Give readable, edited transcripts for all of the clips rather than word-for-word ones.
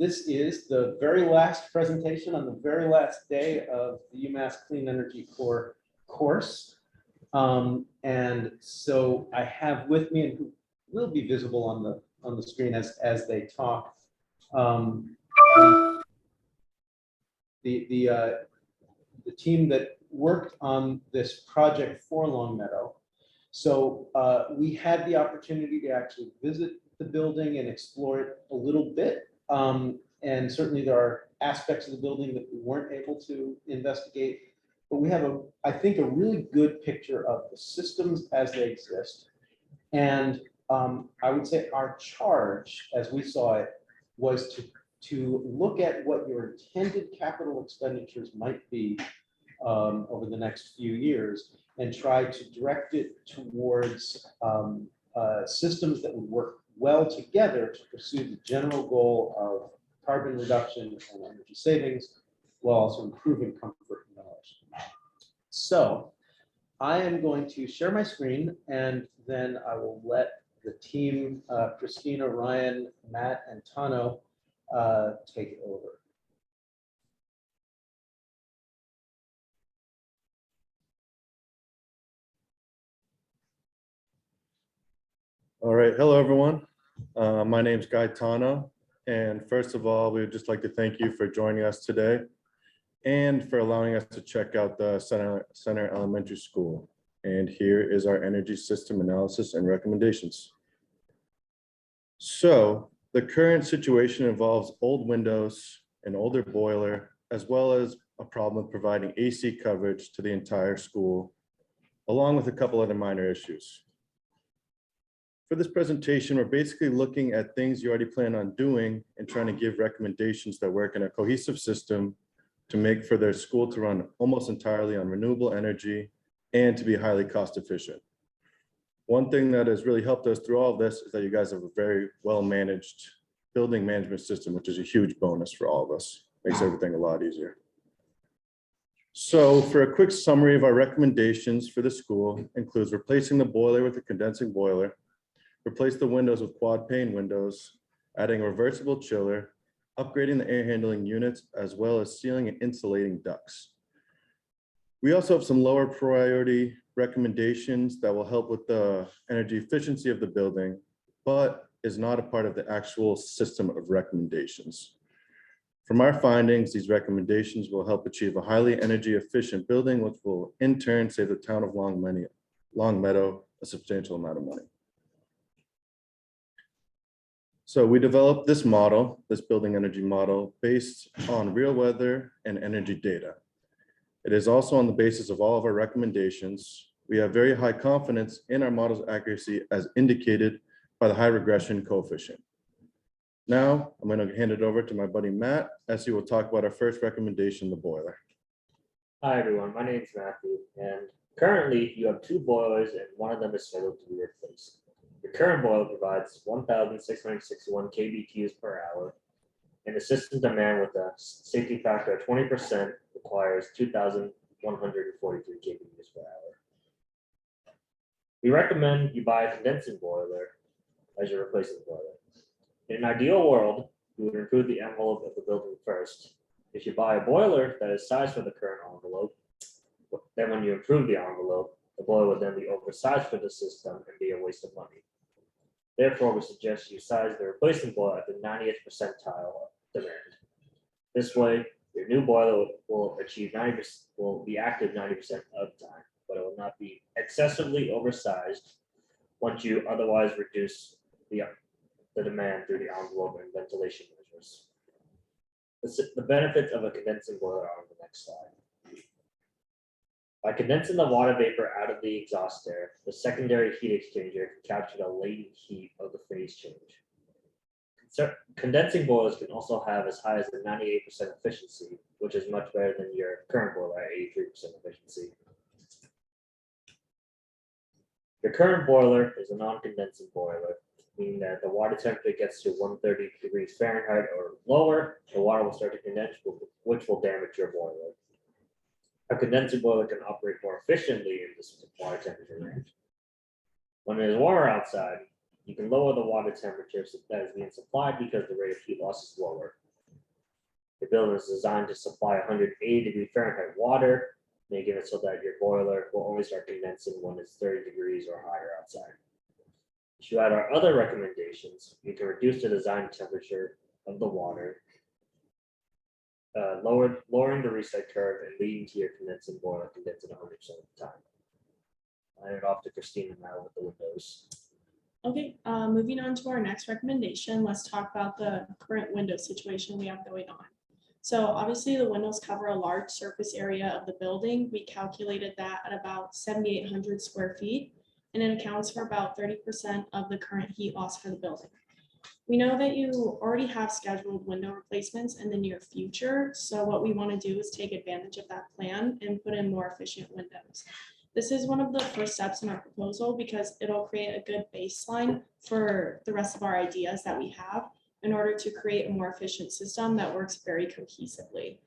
This is the very last presentation on the very last day of the UMass Clean Energy Core course. And so I have with me, and who will be visible on the screen as they talk, the team that worked on this project for Longmeadow. So we had the opportunity to actually visit the building and explore it a little bit. And certainly there are aspects of the building that we weren't able to investigate, but we have I think a really good picture of the systems as they exist. And I would say our charge, as we saw it, was to look at what your intended capital expenditures might be over the next few years and try to direct it towards systems that would work well together to pursue the general goal of carbon reduction and energy savings, while also improving comfort and knowledge. So I am going to share my screen, and then I will let the team, Christina, Ryan, Matt, and Tano, take it over. All right, hello everyone. My name is Guy Tano, and first of all, we would just like to thank you for joining us today and for allowing us to check out the Center Elementary School. And here is our energy system analysis and recommendations. So the current situation involves old windows, an older boiler, as well as a problem with providing AC coverage to the entire school, along with a couple other minor issues. For this presentation, we're basically looking at things you already plan on doing and trying to give recommendations that work in a cohesive system to make for their school to run almost entirely on renewable energy and to be highly cost efficient. One thing that has really helped us through all of this is that you guys have a very well-managed building management system, which is a huge bonus for all of us. Makes everything a lot easier. So for a quick summary of our recommendations for the school includes replacing the boiler with a condensing boiler, replace the windows with quad pane windows, adding a reversible chiller, upgrading the air handling units, as well as sealing and insulating ducts. We also have some lower priority recommendations that will help with the energy efficiency of the building, but is not a part of the actual system of recommendations. From our findings, these recommendations will help achieve a highly energy efficient building, which will in turn save the town of Longmeadow a substantial amount of money. So we developed this model, this building energy model, based on real weather and energy data. It is also on the basis of all of our recommendations. We have very high confidence in our model's accuracy as indicated by the high regression coefficient. Now, I'm going to hand it over to my buddy Matt, as he will talk about our first recommendation, the boiler. Hi everyone, my name is Matthew, and currently you have two boilers and one of them is scheduled to be replaced. Your current boiler provides 1,661 kBTUs per hour, and the system demand with a safety factor of 20% requires 2,143 kBTUs per hour. We recommend you buy a condensing boiler as your replacement boiler. In an ideal world, you would improve the envelope of the building first. If you buy a boiler that is sized for the current envelope, then when you improve the envelope, the boiler would then be oversized for the system and be a waste of money. Therefore, we suggest you size the replacement boiler at the 90th percentile of demand. This way, your new boiler will achieve 90%, will be active 90% of the time, but it will not be excessively oversized once you otherwise reduce the demand through the envelope and ventilation measures. The benefits of a condensing boiler are on the next slide. By condensing the water vapor out of the exhaust air, the secondary heat exchanger can capture the latent heat of the phase change. Condensing boilers can also have as high as a 98% efficiency, which is much better than your current boiler at 83% efficiency. Your current boiler is a non-condensing boiler, meaning that the water temperature gets to 130 degrees Fahrenheit or lower, the water will start to condense, which will damage your boiler. A condensing boiler can operate more efficiently in this water temperature range. When it is warmer outside, you can lower the water temperature that is being supplied because the rate of heat loss is lower. The building is designed to supply 180 Fahrenheit water, making it so that your boiler will only start condensing when it's 30 degrees or higher outside. To add our other recommendations, you can reduce the design temperature of the water, lowering the reset curve and leading to your condensing boiler condensing 100% of the time. I hand it off to Christina now with the windows. Okay, moving on to our next recommendation, let's talk about the current window situation we have going on. So obviously the windows cover a large surface area of the building. We calculated that at about 7,800 square feet, and it accounts for about 30% of the current heat loss for the building. We know that you already have scheduled window replacements in the near future. So what we want to do is take advantage of that plan and put in more efficient windows. This is one of the first steps in our proposal because it'll create a good baseline for the rest of our ideas that we have in order to create a more efficient system that works very cohesively.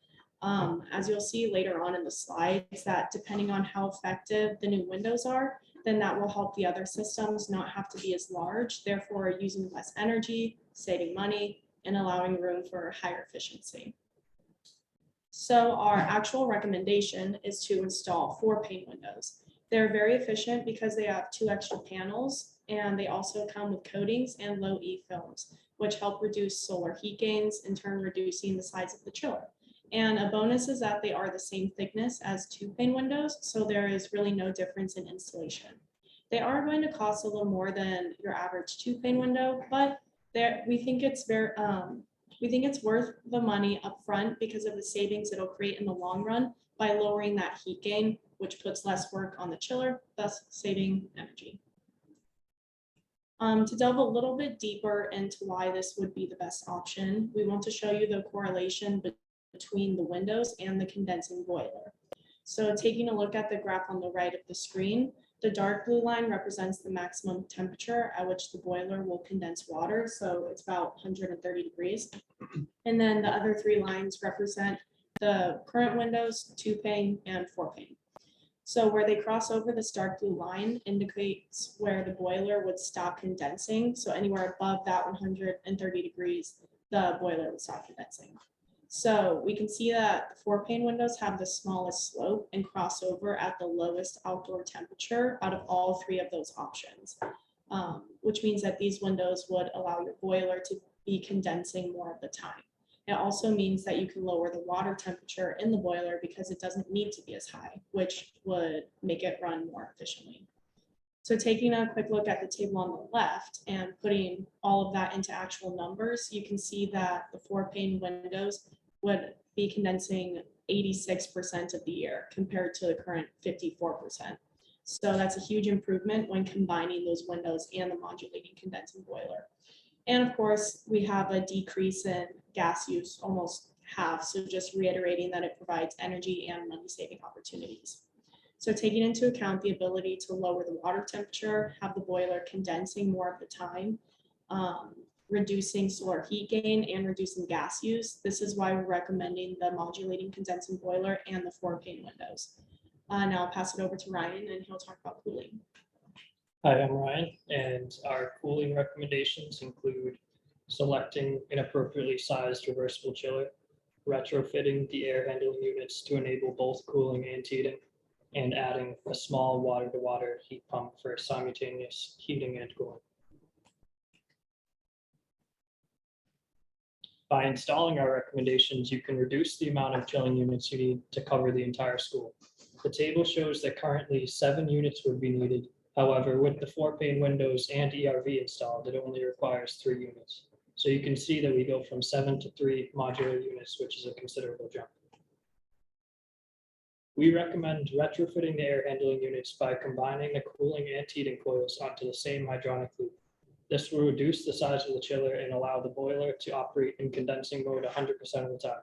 As you'll see later on in the slides, that depending on how effective the new windows are, then that will help the other systems not have to be as large, therefore using less energy, saving money, and allowing room for higher efficiency. So our actual recommendation is to install 4-pane windows. They're very efficient because they have 2 extra panels, and they also come with coatings and low E films, which help reduce solar heat gains, in turn reducing the size of the chiller. And a bonus is that they are the same thickness as 2-pane windows, so there is really no difference in installation. They are going to cost a little more than your average 2-pane window, but we think it's worth the money up front because of the savings it'll create in the long run by lowering that heat gain, which puts less work on the chiller, thus saving energy. To delve a little bit deeper into why this would be the best option, we want to show you the correlation between the windows and the condensing boiler. So taking a look at the graph on the right of the screen, the dark blue line represents the maximum temperature at which the boiler will condense water. So it's about 130 degrees. And then the other 3 lines represent the current windows, 2-pane and 4-pane. So where they cross over, this dark blue line indicates where the boiler would stop condensing. So anywhere above that 130 degrees, the boiler would stop condensing. So we can see that the 4-pane windows have the smallest slope and cross over at the lowest outdoor temperature out of all 3 of those options, which means that these windows would allow your boiler to be condensing more of the time. It also means that you can lower the water temperature in the boiler because it doesn't need to be as high, which would make it run more efficiently. So taking a quick look at the table on the left and putting all of that into actual numbers, you can see that the 4-pane windows would be condensing 86% of the year compared to the current 54%. So that's a huge improvement when combining those windows and the modulating condensing boiler. And of course, we have a decrease in gas use, almost half. So just reiterating that it provides energy and money saving opportunities. So taking into account the ability to lower the water temperature, have the boiler condensing more of the time, reducing solar heat gain and reducing gas use. This is why we're recommending the modulating condensing boiler and the 4-pane windows. Now I'll pass it over to Ryan and he'll talk about cooling. Hi, I'm Ryan, and our cooling recommendations include selecting an appropriately sized reversible chiller, retrofitting the air handling units to enable both cooling and heating, and adding a small water-to-water heat pump for simultaneous heating and cooling. By installing our recommendations, you can reduce the amount of chilling units you need to cover the entire school. The table shows that currently 7 units would be needed. However, with the 4-pane windows and ERV installed, it only requires 3 units. So you can see that we go from 7 to 3 modular units, which is a considerable jump. We recommend retrofitting the air handling units by combining the cooling and heating coils onto the same hydronic loop. This will reduce the size of the chiller and allow the boiler to operate in condensing mode 100% of the time.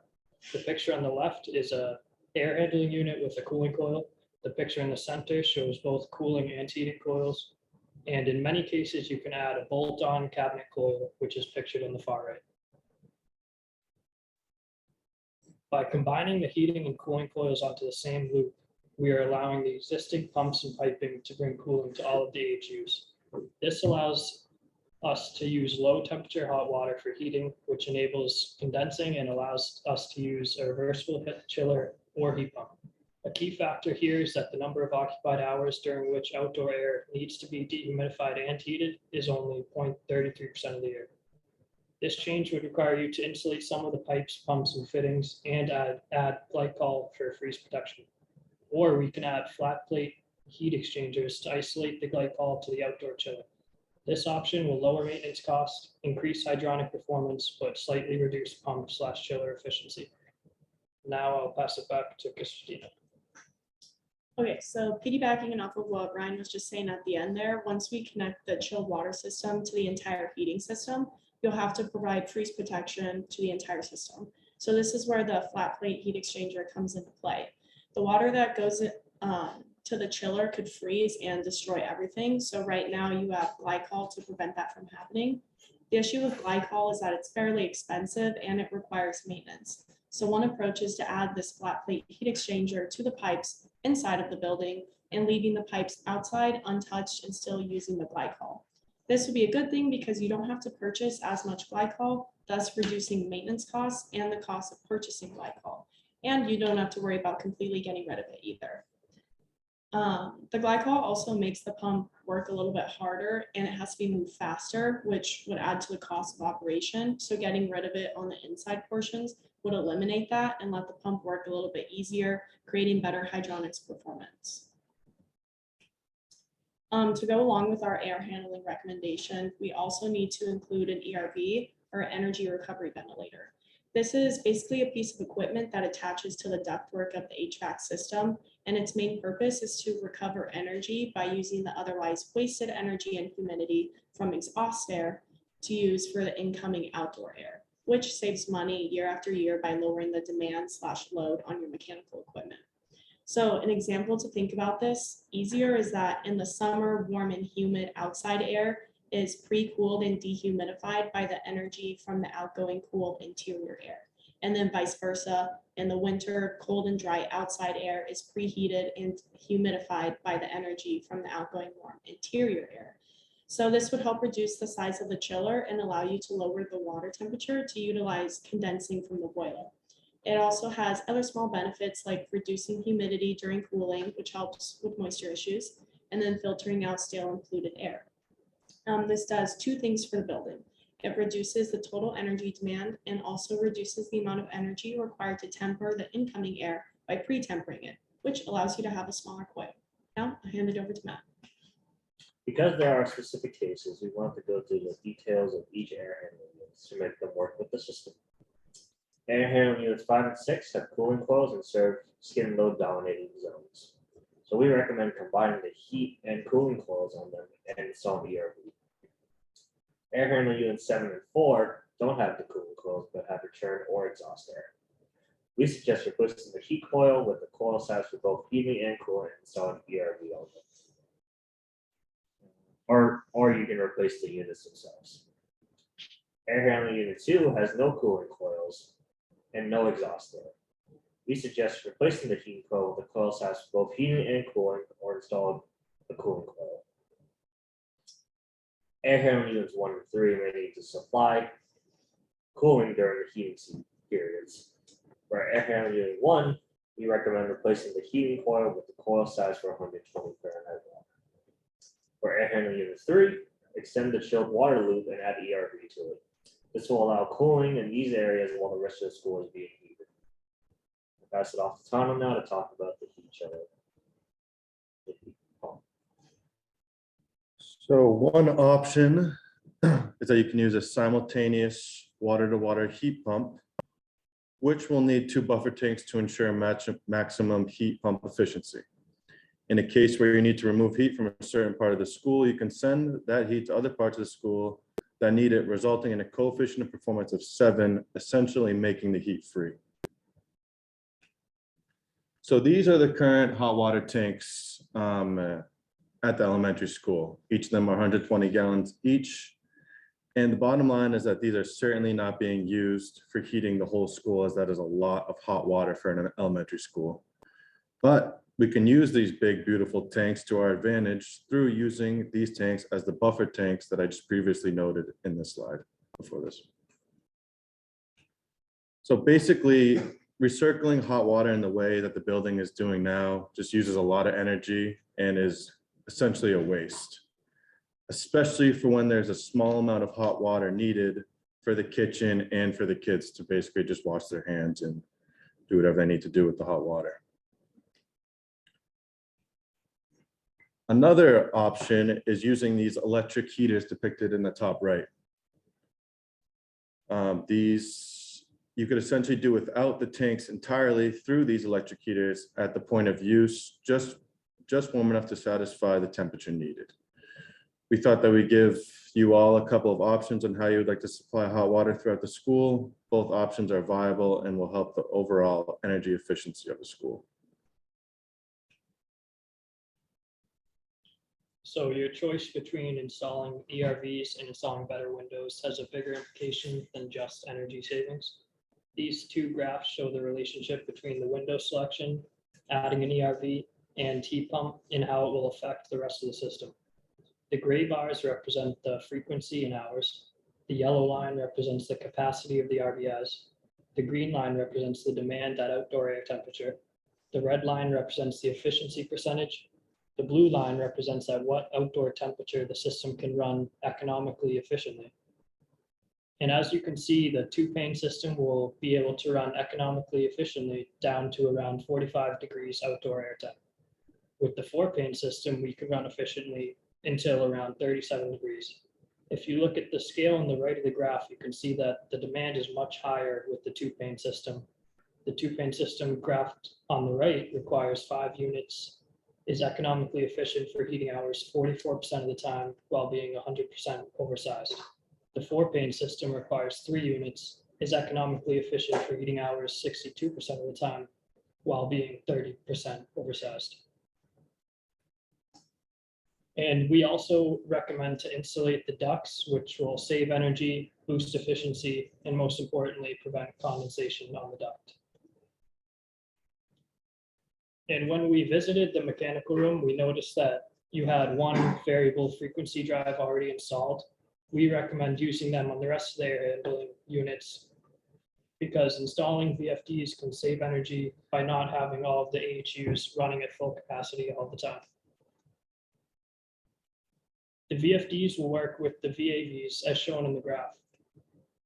The picture on the left is an air handling unit with a cooling coil. The picture in the center shows both cooling and heating coils. And in many cases, you can add a bolt-on cabinet coil, which is pictured in the far right. By combining the heating and cooling coils onto the same loop, we are allowing the existing pumps and piping to bring cooling to all of the AHUs. This allows us to use low temperature hot water for heating, which enables condensing and allows us to use a reversible chiller or heat pump. A key factor here is that the number of occupied hours during which outdoor air needs to be dehumidified and heated is only 0.33% of the year. This change would require you to insulate some of the pipes, pumps, and fittings and add glycol for freeze protection. Or we can add flat plate heat exchangers to isolate the glycol to the outdoor chiller. This option will lower maintenance costs, increase hydronic performance, but slightly reduce pump/chiller efficiency. Now I'll pass it back to Christina. Okay, so piggybacking off of what Ryan was just saying at the end there, once we connect the chilled water system to the entire heating system, you'll have to provide freeze protection to the entire system. So this is where the flat plate heat exchanger comes into play. The water that goes to the chiller could freeze and destroy everything. So right now you have glycol to prevent that from happening. The issue with glycol is that it's fairly expensive and it requires maintenance. So one approach is to add this flat plate heat exchanger to the pipes inside of the building and leaving the pipes outside untouched and still using the glycol. This would be a good thing because you don't have to purchase as much glycol, thus reducing maintenance costs and the cost of purchasing glycol. And you don't have to worry about completely getting rid of it either. The glycol also makes the pump work a little bit harder and it has to be moved faster, which would add to the cost of operation. So getting rid of it on the inside portions would eliminate that and let the pump work a little bit easier, creating better hydronics performance. To go along with our air handling recommendation, we also need to include an ERV or energy recovery ventilator. This is basically a piece of equipment that attaches to the ductwork of the HVAC system, and its main purpose is to recover energy by using the otherwise wasted energy and humidity from exhaust air to use for the incoming outdoor air, which saves money year after year by lowering the demand/load on your mechanical equipment. So an example to think about this easier is that in the summer, warm and humid outside air is pre-cooled and dehumidified by the energy from the outgoing cool interior air. And then vice versa, in the winter, cold and dry outside air is preheated and humidified by the energy from the outgoing warm interior air. So this would help reduce the size of the chiller and allow you to lower the water temperature to utilize condensing from the boiler. It also has other small benefits like reducing humidity during cooling, which helps with moisture issues, and then filtering out stale and polluted air. This does two things for the building. It reduces the total energy demand and also reduces the amount of energy required to temper the incoming air by pre-tempering it, which allows you to have a smaller coil. Now I hand it over to Matt. Because there are specific cases, we want to go through the details of each air handling unit to make them work with the system. Air handling units 5 and 6 have cooling coils and serve skin load dominating zones. So we recommend combining the heat and cooling coils on them and installing ERV. Air handling units 7 and 4 don't have the cooling coils but have return or exhaust air. We suggest replacing the heat coil with the coil size for both heating and cooling and installing ERV on them. Or you can replace the units themselves. Air handling unit 2 has no cooling coils and no exhaust air. We suggest replacing the heating coil with a coil size for both heating and cooling or installing a cooling coil. Air handling units 1 and 3 may need to supply cooling during the heating periods. For air handling unit 1, we recommend replacing the heating coil with the coil size for 120 Fahrenheit water. For air handling unit 3, extend the chilled water loop and add ERV to it. This will allow cooling in these areas while the rest of the school is being heated. I'll pass it off to Tana now to talk about the heat chiller. So one option is that you can use a simultaneous water-to-water heat pump, which will need 2 buffer tanks to ensure maximum heat pump efficiency. In a case where you need to remove heat from a certain part of the school, you can send that heat to other parts of the school that need it, resulting in a coefficient of performance of 7, essentially making the heat free. So these are the current hot water tanks at the elementary school. Each of them are 120 gallons each. And the bottom line is that these are certainly not being used for heating the whole school, as that is a lot of hot water for an elementary school. But we can use these big, beautiful tanks to our advantage through using these tanks as the buffer tanks that I just previously noted in this slide before this. So basically, recircling hot water in the way that the building is doing now just uses a lot of energy and is essentially a waste, especially for when there's a small amount of hot water needed for the kitchen and for the kids to basically just wash their hands and do whatever they need to do with the hot water. Another option is using these electric heaters depicted in the top right. These you could essentially do without the tanks entirely through these electric heaters at the point of use, just warm enough to satisfy the temperature needed. We thought that we'd give you all a couple of options on how you would like to supply hot water throughout the school. Both options are viable and will help the overall energy efficiency of the school. So your choice between installing ERVs and installing better windows has a bigger implication than just energy savings. These two graphs show the relationship between the window selection, adding an ERV, and heat pump, and how it will affect the rest of the system. The gray bars represent the frequency in hours. The yellow line represents the capacity of the RVS. The green line represents the demand at outdoor air temperature. The red line represents the efficiency percentage. The blue line represents at what outdoor temperature the system can run economically efficiently. And as you can see, the two-pane system will be able to run economically efficiently down to around 45 degrees outdoor air temp. With the four-pane system, we can run efficiently until around 37 degrees. If you look at the scale on the right of the graph, you can see that the demand is much higher with the two-pane system. The two-pane system graphed on the right requires 5 units, is economically efficient for heating hours 44% of the time while being 100% oversized. The four-pane system requires 3 units, is economically efficient for heating hours 62% of the time while being 30% oversized. And we also recommend to insulate the ducts, which will save energy, boost efficiency, and most importantly, prevent condensation on the duct. And when we visited the mechanical room, we noticed that you had one variable frequency drive already installed. We recommend using them on the rest of the air handling units because installing VFDs can save energy by not having all of the AHUs running at full capacity all the time. The VFDs will work with the VAVs as shown in the graph.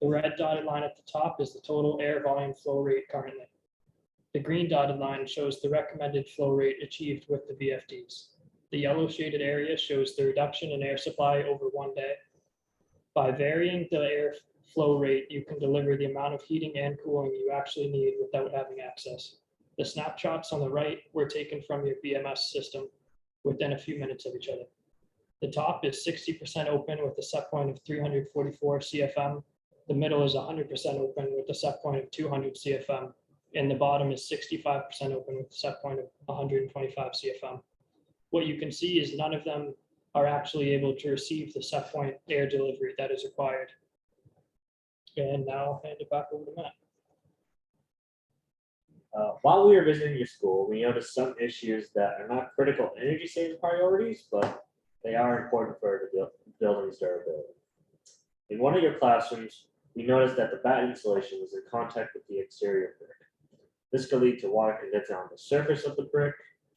The red dotted line at the top is the total air volume flow rate currently. The green dotted line shows the recommended flow rate achieved with the VFDs. The yellow shaded area shows the reduction in air supply over one day. By varying the air flow rate, you can deliver the amount of heating and cooling you actually need without having access. The snapshots on the right were taken from your BMS system within a few minutes of each other. The top is 60% open with a set point of 344 CFM. The middle is 100% open with a set point of 200 CFM. And the bottom is 65% open with a set point of 125 CFM. What you can see is none of them are actually able to receive the set point air delivery that is required. And now I'll hand it back over to Matt. While we were visiting your school, we noticed some issues that are not critical energy saving priorities, but they are important for the building's durability. In one of your classrooms, we noticed that the bat insulation was in contact with the exterior brick. This could lead to water condensing on the surface of the brick,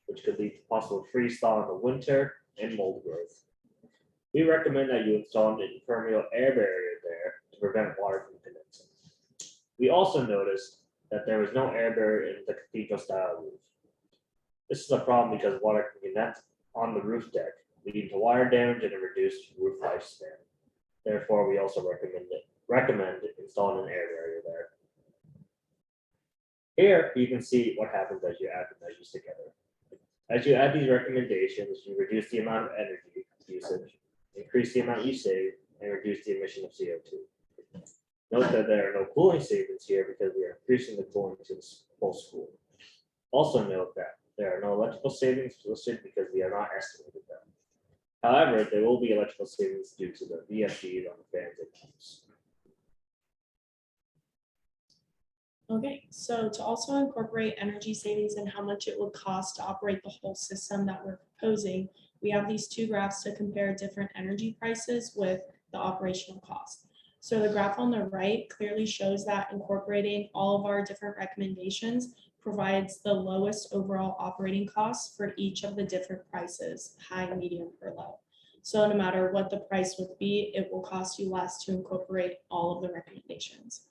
which could lead to possible freeze thaw in the winter and mold growth. We recommend that you install an impermeable air barrier there to prevent water from condensing. We also noticed that there was no air barrier in the cathedral style roof. This is a problem because water can condense on the roof deck, leading to wire damage and a reduced roof lifespan. Therefore, we also recommend installing an air barrier there. Here, you can see what happens as you add the measures together. As you add these recommendations, you reduce the amount of energy usage, increase the amount you save, and reduce the emission of CO2. Note that there are no cooling savings here because we are increasing the cooling to the whole school. Also note that there are no electrical savings listed because we are not estimated them. However, there will be electrical savings due to the VFDs on the fans and pumps. Okay, so to also incorporate energy savings and how much it would cost to operate the whole system that we're proposing, we have these two graphs to compare different energy prices with the operational cost. So the graph on the right clearly shows that incorporating all of our different recommendations provides the lowest overall operating costs for each of the different prices, high, medium, or low. So no matter what the price would be, it will cost you less to incorporate all of the recommendations.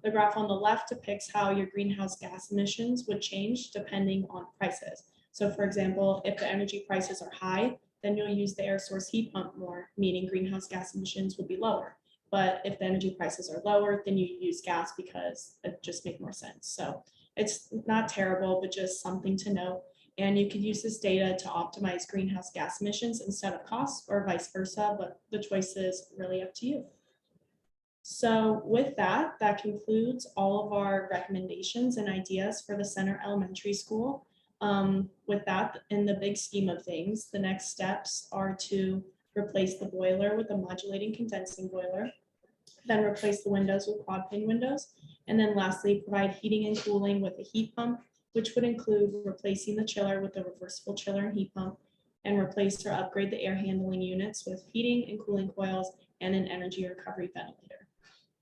The graph on the left depicts how your greenhouse gas emissions would change depending on prices. So for example, if the energy prices are high, then you'll use the air source heat pump more, meaning greenhouse gas emissions would be lower. But if the energy prices are lower, then you use gas because it just makes more sense. So it's not terrible, but just something to note. And you could use this data to optimize greenhouse gas emissions instead of costs or vice versa, but the choice is really up to you. So with that, that concludes all of our recommendations and ideas for the Center Elementary School. With that, in the big scheme of things, the next steps are to replace the boiler with a modulating condensing boiler, then replace the windows with quad pane windows, and then lastly, provide heating and cooling with a heat pump, which would include replacing the chiller with a reversible chiller and heat pump, and replace or upgrade the air handling units with heating and cooling coils and an energy recovery ventilator.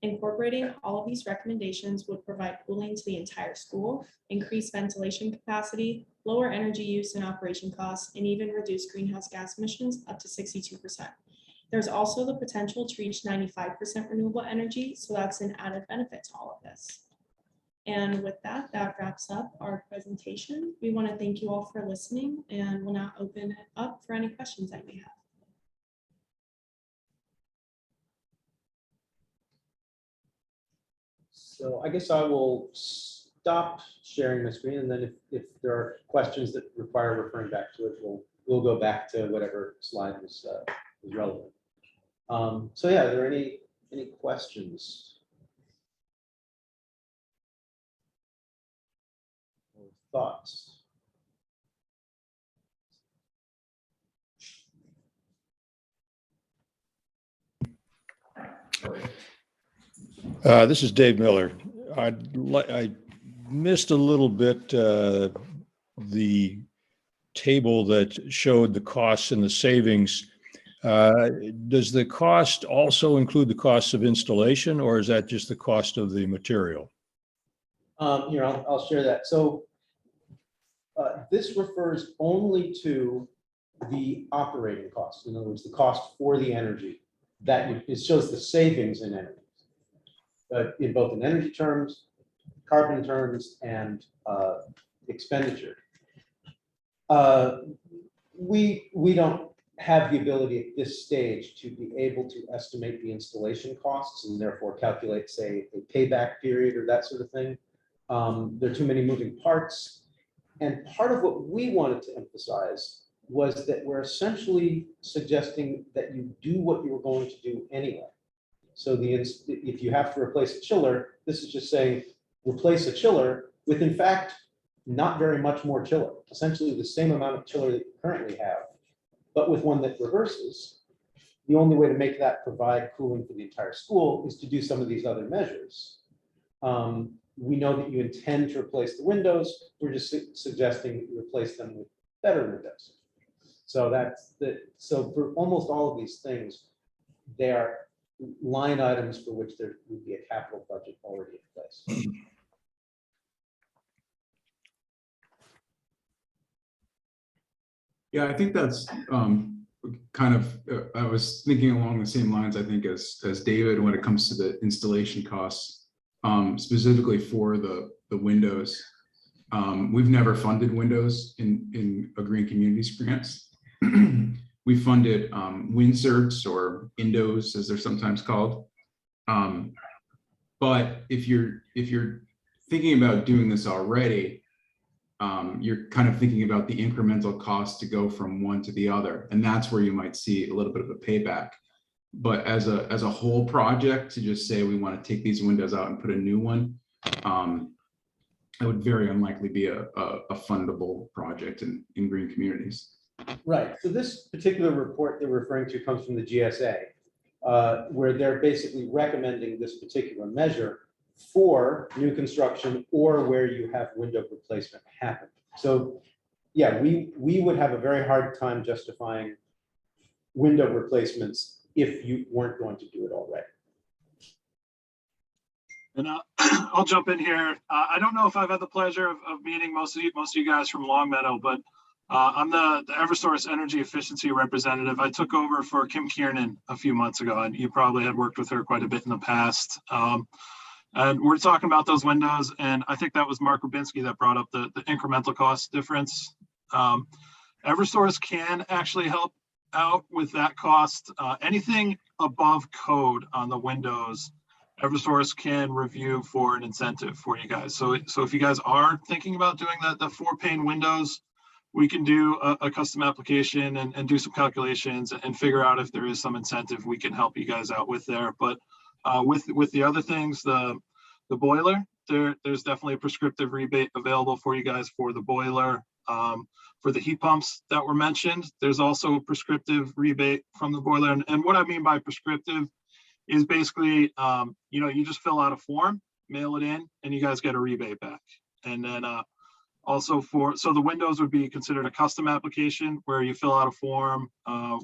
Incorporating all of these recommendations would provide cooling to the entire school, increase ventilation capacity, lower energy use and operation costs, and even reduce greenhouse gas emissions up to 62%. There's also the potential to reach 95% renewable energy, so that's an added benefit to all of this. And with that, that wraps up our presentation. We want to thank you all for listening, and we'll now open it up for any questions that you may have. So I guess I will stop sharing my screen, and then if there are questions that require referring back to it, we'll go back to whatever slide was relevant. So yeah, are there any questions or thoughts? This is Dave Miller. I missed a little bit the table that showed the costs and the savings. Does the cost also include the cost of installation, or is that just the cost of the material? Here, I'll share that. So this refers only to the operating cost. In other words, the cost for the energy. That it shows the savings in energy, in both in energy terms, carbon terms, and expenditure. We don't have the ability at this stage to be able to estimate the installation costs and therefore calculate, say, a payback period or that sort of thing. There are too many moving parts. And part of what we wanted to emphasize was that we're essentially suggesting that you do what you were going to do anyway. So if you have to replace a chiller, this is just saying replace a chiller with, in fact, not very much more chiller, essentially the same amount of chiller that you currently have, but with one that reverses. The only way to make that provide cooling for the entire school is to do some of these other measures. We know that you intend to replace the windows. We're just suggesting that you replace them with better windows. So so for almost all of these things, they are line items for which there would be a capital budget already in place. Yeah, I think that's kind of, I was thinking along the same lines, I think, as David, when it comes to the installation costs, specifically for the windows. We've never funded windows in a Green Communities grants. We funded windsurts, or indos, as they're sometimes called. But if you're thinking about doing this already, you're kind of thinking about the incremental cost to go from one to the other, and that's where you might see a little bit of a payback. But as a whole project, to just say we want to take these windows out and put a new one, it would very unlikely be a fundable project in Green Communities. Right. So this particular report they're referring to comes from the GSA, where they're basically recommending this particular measure. for new construction or where you have window replacement happen. So yeah, we would have a very hard time justifying window replacements if you weren't going to do it already. And I'll jump in here. I don't know if I've had the pleasure of meeting most of you guys from Longmeadow, but I'm the Eversource Energy Efficiency Representative. I took over for Kim Kiernan a few months ago, and you probably had worked with her quite a bit in the past. And we're talking about those windows, and I think that was Mark Rubinski that brought up the incremental cost difference. Eversource can actually help out with that cost. Anything above code on the windows, Eversource can review for an incentive for you guys. So if you guys are thinking about doing the 4-pane windows, we can do a custom application and do some calculations and figure out if there is some incentive we can help you guys out with there. But with the other things, the boiler, there's definitely a prescriptive rebate available for you guys for the boiler. For the heat pumps that were mentioned, there's also a prescriptive rebate from the boiler. And what I mean by prescriptive is basically, you just fill out a form, mail it in, and you guys get a rebate back. And then also so the windows would be considered a custom application where you fill out a form,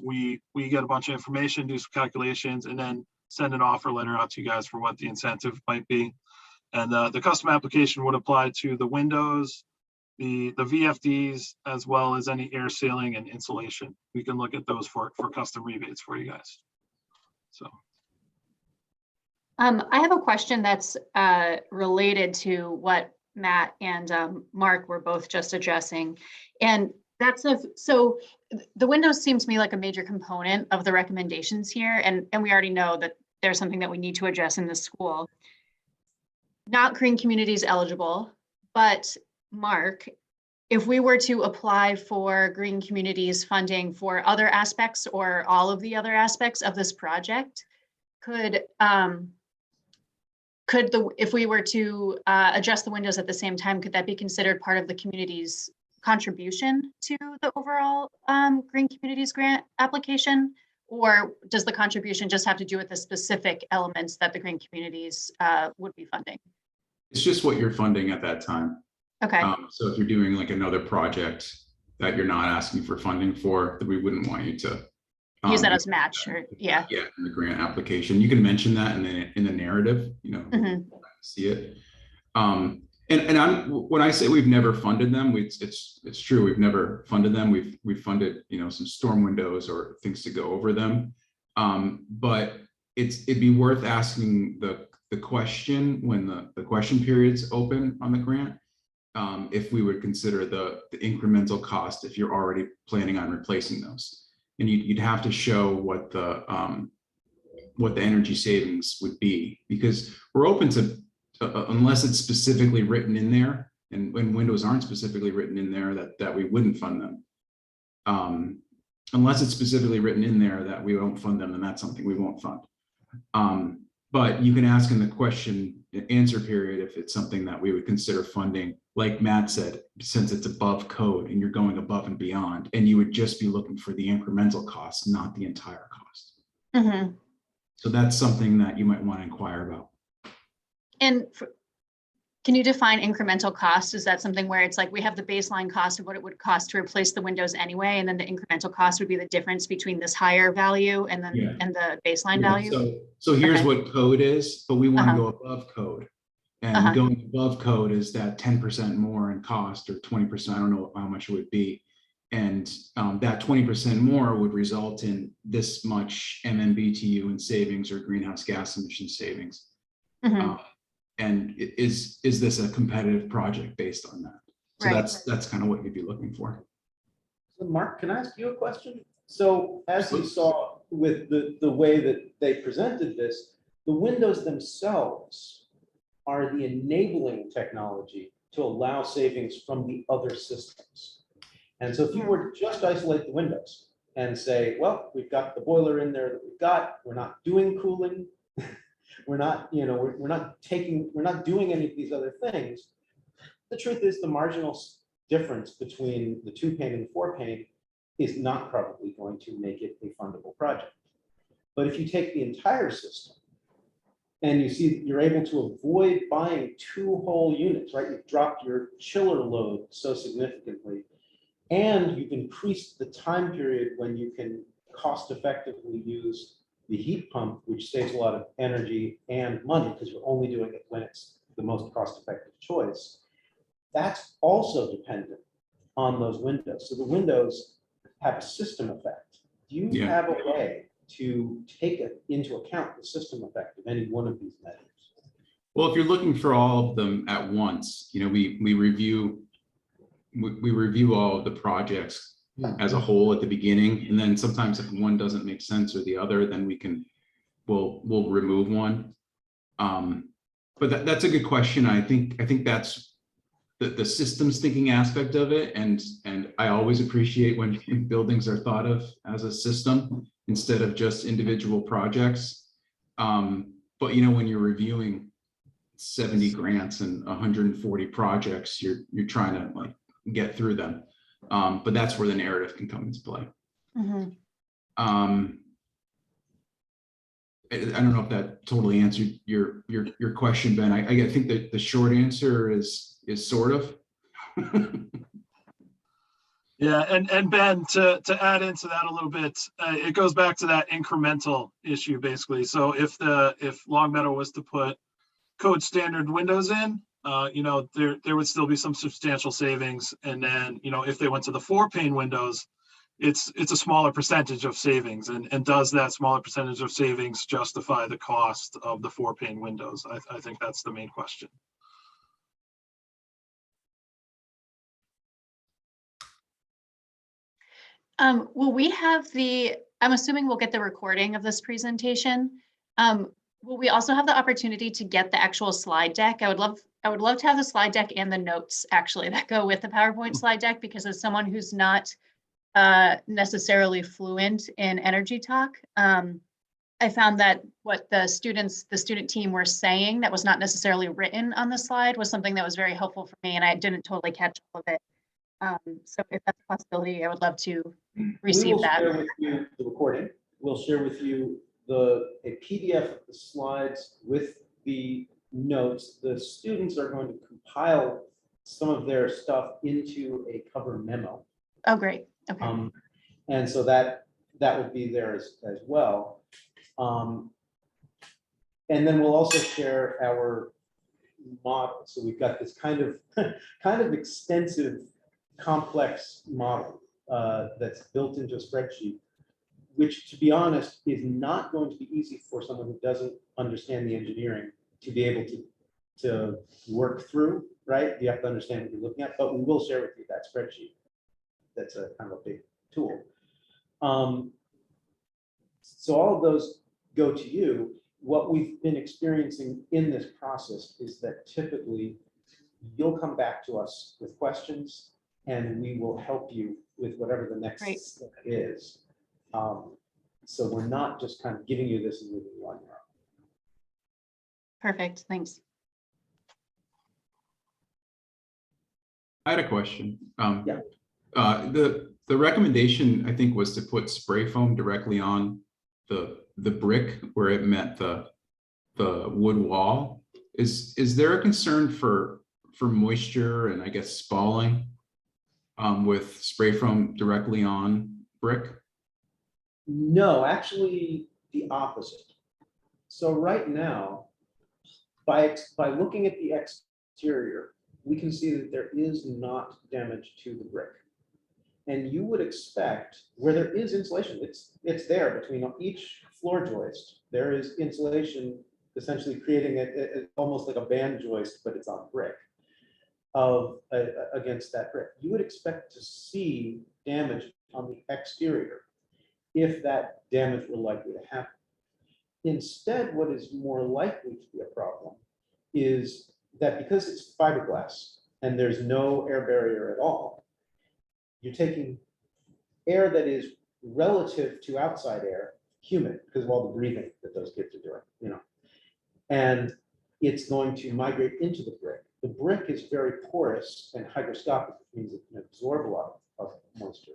we get a bunch of information, do some calculations, and then send an offer letter out to you guys for what the incentive might be. And the custom application would apply to the windows, the VFDs, as well as any air sealing and insulation. We can look at those for custom rebates for you guys. So. I have a question that's related to what Matt and Mark were both just addressing. And that's so the windows seem to me like a major component of the recommendations here. And we already know that there's something that we need to address in the school. Not green communities eligible, but Mark, if we were to apply for green communities funding for other aspects or all of the other aspects of this project, if we were to adjust the windows at the same time, could that be considered part of the community's contribution to the overall Green Communities grant application? Or does the contribution just have to do with the specific elements that the Green Communities would be funding? It's just what you're funding at that time. Okay. So if you're doing like another project that you're not asking for funding for, then we wouldn't want you to Use that as match, or yeah. Yeah, in the grant application, you can mention that in the narrative, see it. And when I say we've never funded them, it's true. We've never funded them. We've funded, some storm windows or things to go over them. But it'd be worth asking the question when the question period's open on the grant, if we would consider the incremental cost if you're already planning on replacing those. And you'd have to show what the energy savings would be, because we're open to, unless it's specifically written in there, and when windows aren't specifically written in there, that we wouldn't fund them. Unless it's specifically written in there that we won't fund them, then that's something we won't fund. But you can ask in the question and answer period if it's something that we would consider funding, like Matt said, since it's above code and you're going above and beyond, and you would just be looking for the incremental cost, not the entire cost. Mm-hmm. So that's something that you might want to inquire about. And can you define incremental cost? Is that something where it's like we have the baseline cost of what it would cost to replace the windows anyway, and then the incremental cost would be the difference between this higher value and then and the baseline value? So here's what code is, but we want to go above code. And going above code is that 10% more in cost, or 20%, I don't know how much it would be. And that 20% more would result in this much MMBTU in savings or greenhouse gas emission savings. And is this a competitive project based on that? So that's kind of what you'd be looking for. So Mark, can I ask you a question? So as you saw with the way that they presented this, the windows themselves are the enabling technology to allow savings from the other systems. And so if you were to just isolate the windows and say, well, we've got the boiler in there that we've got, we're not doing cooling, we're not doing any of these other things. The truth is, the marginal difference between the 2-pane and the 4-pane is not probably going to make it a fundable project. But if you take the entire system And you see, you're able to avoid buying 2 whole units, right? You've dropped your chiller load so significantly. And you've increased the time period when you can cost effectively use the heat pump, which saves a lot of energy and money because you're only doing it when it's the most cost effective choice. That's also dependent on those windows. So the windows have a system effect. Do you Yeah. have a way to take it into account the system effect of any one of these measures? Well, if you're looking for all of them at once, you know, we review all of the projects as a whole at the beginning, and then sometimes if one doesn't make sense or the other, then we'll remove one. But that's a good question. I think that's the systems thinking aspect of it, and I always appreciate when buildings are thought of as a system instead of just individual projects. But you know, when you're reviewing 70 grants and 140 projects, you're trying to like get through them. But that's where the narrative can come into play. Mhm. I don't know if that totally answered your question, Ben. I think that the short answer is sort of. Yeah, and Ben, to add into that a little bit, it goes back to that incremental issue basically. So if Longmeadow was to put code standard windows in, you know, there would still be some substantial savings. And then, you know, if they went to the 4-pane windows, it's a smaller percentage of savings. And does that smaller percentage of savings justify the cost of the 4-pane windows? I think that's the main question. Will we have I'm assuming we'll get the recording of this presentation. Will we also have the opportunity to get the actual slide deck? I would love to have the slide deck and the notes actually that go with the PowerPoint slide deck, because as someone who's not necessarily fluent in energy talk, I found that what the student team were saying that was not necessarily written on the slide was something that was very helpful for me, and I didn't totally catch all of it. So if that's a possibility, I would love to receive that. We will share with you the recording. We'll share with you a PDF of the slides with the notes. The students are going to compile some of their stuff into a cover memo. Oh, great. Okay. And so that would be there as well. And then we'll also share our model. So we've got this kind of extensive, complex model that's built into a spreadsheet, which, to be honest, is not going to be easy for someone who doesn't understand the engineering to be able to work through, right? You have to understand what you're looking at, but we will share with you that spreadsheet. That's a kind of a big tool. So all of those go to you. What we've been experiencing in this process is that typically you'll come back to us with questions and we will help you with whatever the next Great. step is. So we're not just kind of giving you this and moving you on your own. Perfect. Thanks. I had a question. Yeah. The recommendation, I think, was to put spray foam directly on the brick where it met the wood wall. Is there a concern for moisture and I guess spalling with spray foam directly on brick? No, actually the opposite. So right now, by looking at the exterior, we can see that there is not damage to the brick. And you would expect, where there is insulation, it's there between each floor joist. There is insulation essentially creating it almost like a band joist, but it's on brick against that brick. You would expect to see damage on the exterior if that damage were likely to happen. Instead, what is more likely to be a problem is that because it's fiberglass and there's no air barrier at all, you're taking air that is relative to outside air, humid, because of all the breathing that those kids are doing, you know, and it's going to migrate into the brick. The brick is very porous and hygroscopic, which means it can absorb a lot of moisture.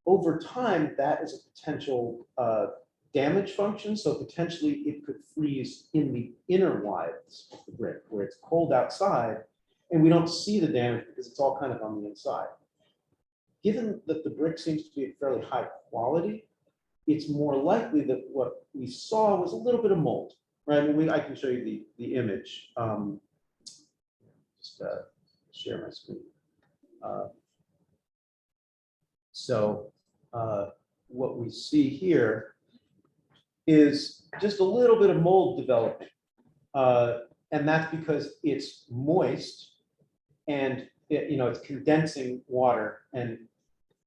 Over time, that is a potential damage function, so potentially it could freeze in the inner wides of the brick where it's cold outside, and we don't see the damage because it's all kind of on the inside. Given that the brick seems to be of fairly high quality, it's more likely that what we saw was a little bit of mold, right? I mean, I can show you the image. Just share my screen. What we see here is just a little bit of mold developing. And that's because it's moist and it's condensing water, and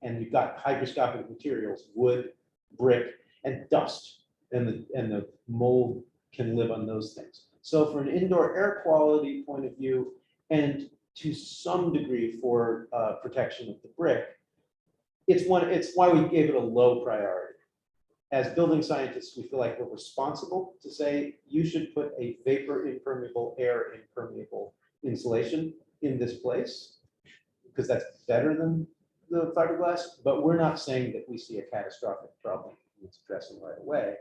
you've got hygroscopic materials, wood, brick, and dust, and the mold can live on those things. So for an indoor air quality point of view, and to some degree for protection of the brick, it's why we gave it a low priority. As building scientists, we feel like we're responsible to say you should put a vapor impermeable, air impermeable insulation in this place, because that's better than the fiberglass, but we're not saying that we see a catastrophic problem it's addressing right away,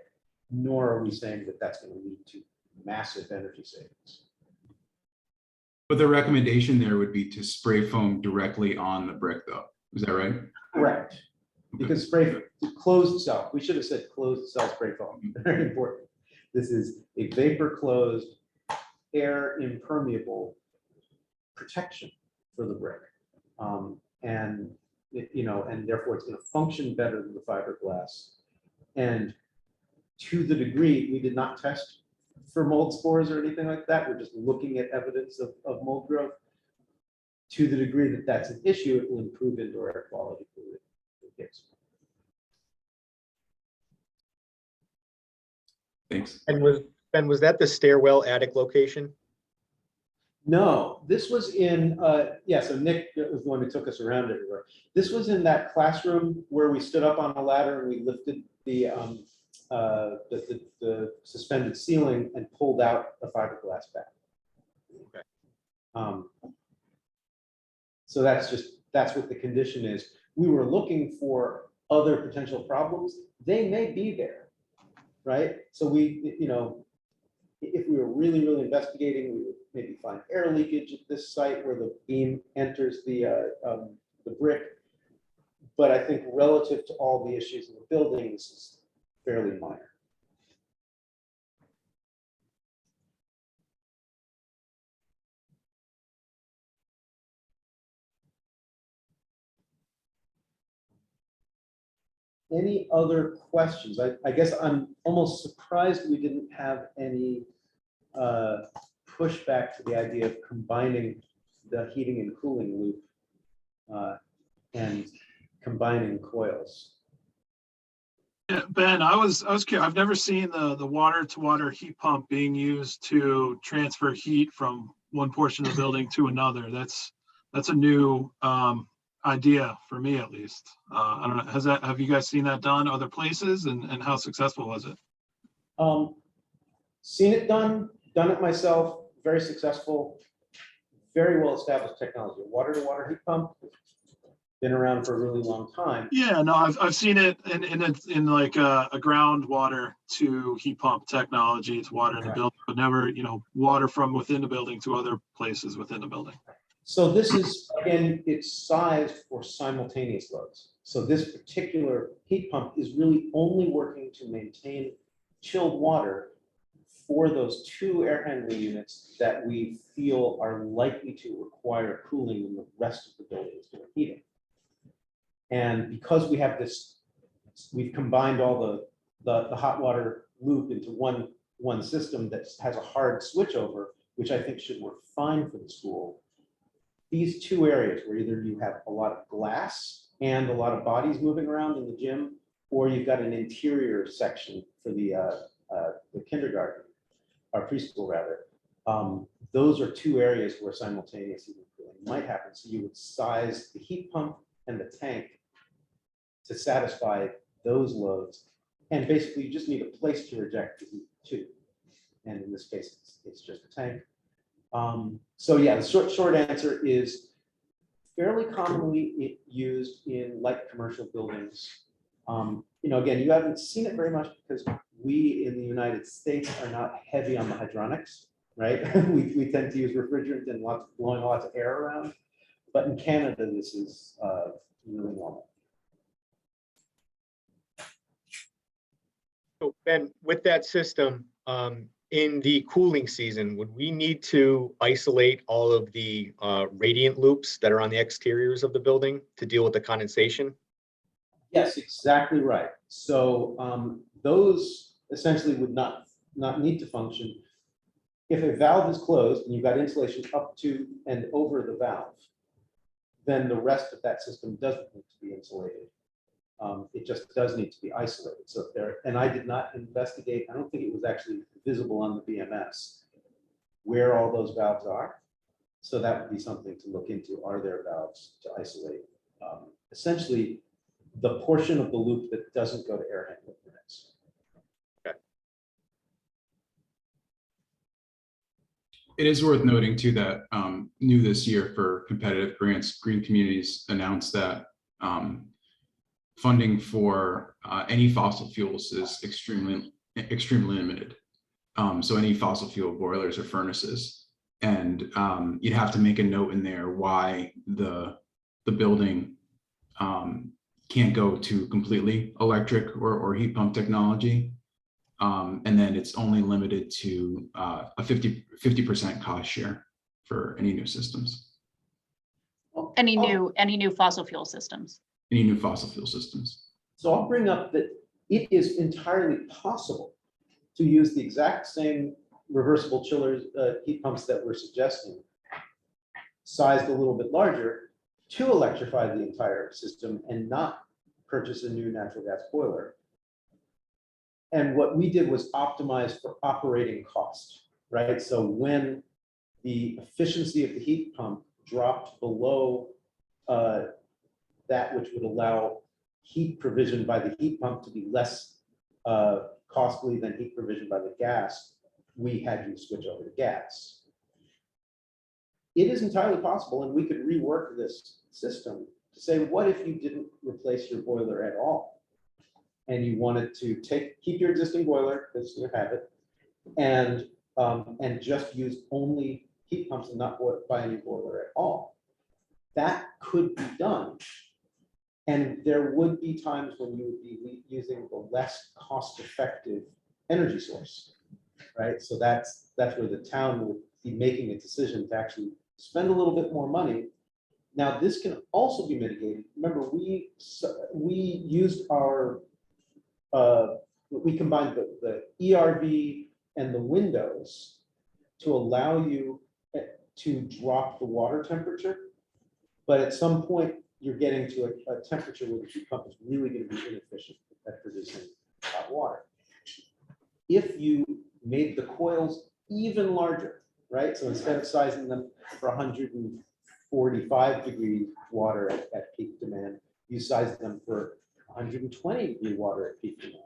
nor are we saying that that's going to lead to massive energy savings. But the recommendation there would be to spray foam directly on the brick, though. Is that right? Correct. Because closed cell, we should have said closed cell spray foam, very important. This is a vapor closed, air impermeable protection for the brick. And therefore it's going to function better than the fiberglass. And to the degree, we did not test for mold spores or anything like that. We're just looking at evidence of mold growth. To the degree that that's an issue, it will improve indoor air quality for the kids. Thanks. And was that the stairwell attic location? No, this was in, so Nick was the one who took us around everywhere. This was in that classroom where we stood up on a ladder and we lifted the suspended ceiling and pulled out the fiberglass back. Okay. So that's what the condition is. We were looking for other potential problems. They may be there, right? So if we were really, really investigating, we would maybe find air leakage at this site where the beam enters the brick. But I think relative to all the issues in the building, this is fairly minor. Any other questions? I guess I'm almost surprised we didn't have any pushback to the idea of combining the heating and cooling loop and combining coils. Yeah, Ben, I was curious. I've never seen the water to water heat pump being used to transfer heat from one portion of the building to another. That's a new idea for me, at least. I don't know. Have you guys seen that done other places, and how successful was it? Seen it done it myself, very successful, very well established technology. Water to water heat pump, been around for a really long time. Yeah, no, I've seen it in like a groundwater to heat pump technology. It's water in the building, but never, water from within the building to other places within the building. So this is, again, it's sized for simultaneous loads. So this particular heat pump is really only working to maintain chilled water for those two air handling units that we feel are likely to require cooling when the rest of the building is doing heating. And because we have this, we've combined all the hot water loop into one system that has a hard switchover, which I think should work fine for the school. These two areas where either you have a lot of glass and a lot of bodies moving around in the gym, or you've got an interior section for the kindergarten, or preschool rather, those are two areas where simultaneous heating and cooling might happen. So you would size the heat pump and the tank to satisfy those loads. And basically you just need a place to reject the heat too. And in this case, it's just a tank. So yeah, the short answer is fairly commonly used in light commercial buildings Again, you haven't seen it very much because we in the United States are not heavy on the hydronics, right? We tend to use refrigerant and blowing lots of air around. But in Canada, this is really normal. So Ben, with that system, in the cooling season, would we need to isolate all of the radiant loops that are on the exteriors of the building to deal with the condensation? Yes, exactly right. So those essentially would not need to function. If a valve is closed and you've got insulation up to and over the valve, then the rest of that system doesn't need to be insulated. It just does need to be isolated. So if there, and I did not investigate, I don't think it was actually visible on the BMS where all those valves are. So that would be something to look into. Are there valves to isolate essentially the portion of the loop that doesn't go to air handling units? It is worth noting too that new this year for competitive grants, Green Communities announced that funding for any fossil fuels is extremely limited. So any fossil fuel boilers or furnaces, and you'd have to make a note in there why the building can't go to completely electric or heat pump technology. And then it's only limited to a 50% cost share for any new systems, Any new fossil fuel systems. any new fossil fuel systems. So I'll bring up that it is entirely possible to use the exact same reversible chillers, heat pumps that we're suggesting, sized a little bit larger, to electrify the entire system and not purchase a new natural gas boiler. And what we did was optimize for operating cost, right? So when the efficiency of the heat pump dropped below that which would allow heat provision by the heat pump to be less costly than heat provision by the gas, we had to switch over to gas. It is entirely possible, and we could rework this system to say, what if you didn't replace your boiler at all? And you wanted to keep your existing boiler, because you have it, and just use only heat pumps and not buy a new boiler at all. That could be done. And there would be times when you would be using the less cost-effective energy source, right? So that's where the town would be making a decision to actually spend a little bit more money. Now, this can also be mitigated. Remember, we used our we combined the ERV and the windows to allow you to drop the water temperature. But at some point, you're getting to a temperature where the heat pump is really going to be inefficient at producing hot water. If you made the coils even larger, right? So instead of sizing them for 145 degree water at peak demand, you size them for 120 degree water at peak demand.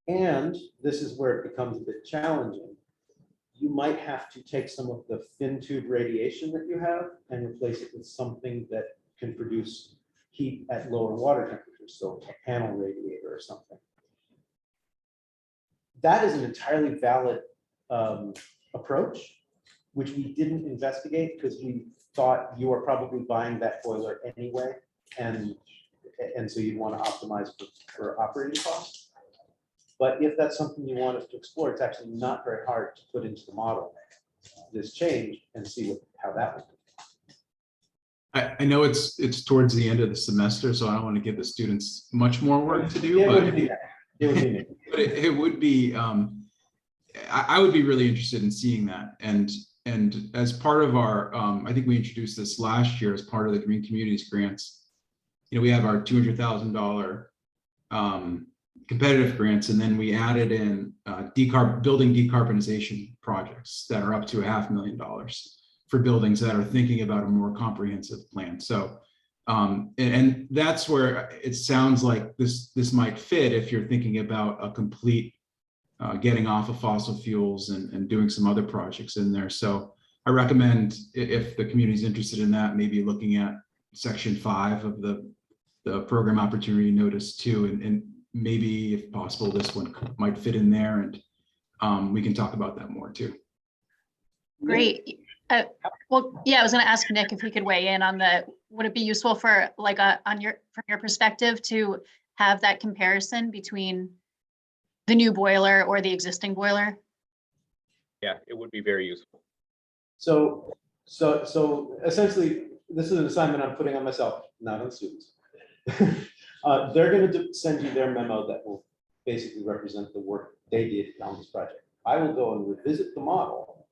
And this is where it becomes a bit challenging. You might have to take some of the fin tube radiation that you have and replace it with something that can produce heat at lower water temperatures, so a panel radiator or something. That is an entirely valid approach, which we didn't investigate because we thought you were probably buying that boiler anyway, and so you'd want to optimize for operating costs. But if that's something you want us to explore, it's actually not very hard to put into the model this change and see how that would be. I know it's towards the end of the semester, so I don't want to give the students much more work to do, It but would be that. It would be but it would be, I would be really interested in seeing that. And as part of our, I think we introduced this last year as part of the Green Communities grants. You know, we have our $200,000 competitive grants, and then we added in building decarbonization projects that are up to $500,000 for buildings that are thinking about a more comprehensive plan. So, and that's where it sounds like this might fit if you're thinking about a complete getting off of fossil fuels and doing some other projects in there. So I recommend, if the community is interested in that, maybe looking at section 5 of the the program opportunity notice too, and maybe if possible, this one might fit in there, and we can talk about that more too. Great. Well, yeah, I was gonna ask Nick if he could weigh in on would it be useful for like from your perspective to have that comparison between the new boiler or the existing boiler? Yeah, it would be very useful. So essentially, this is an assignment I'm putting on myself, not on students. They're going to send you their memo that will basically represent the work they did on this project. I will go and revisit the model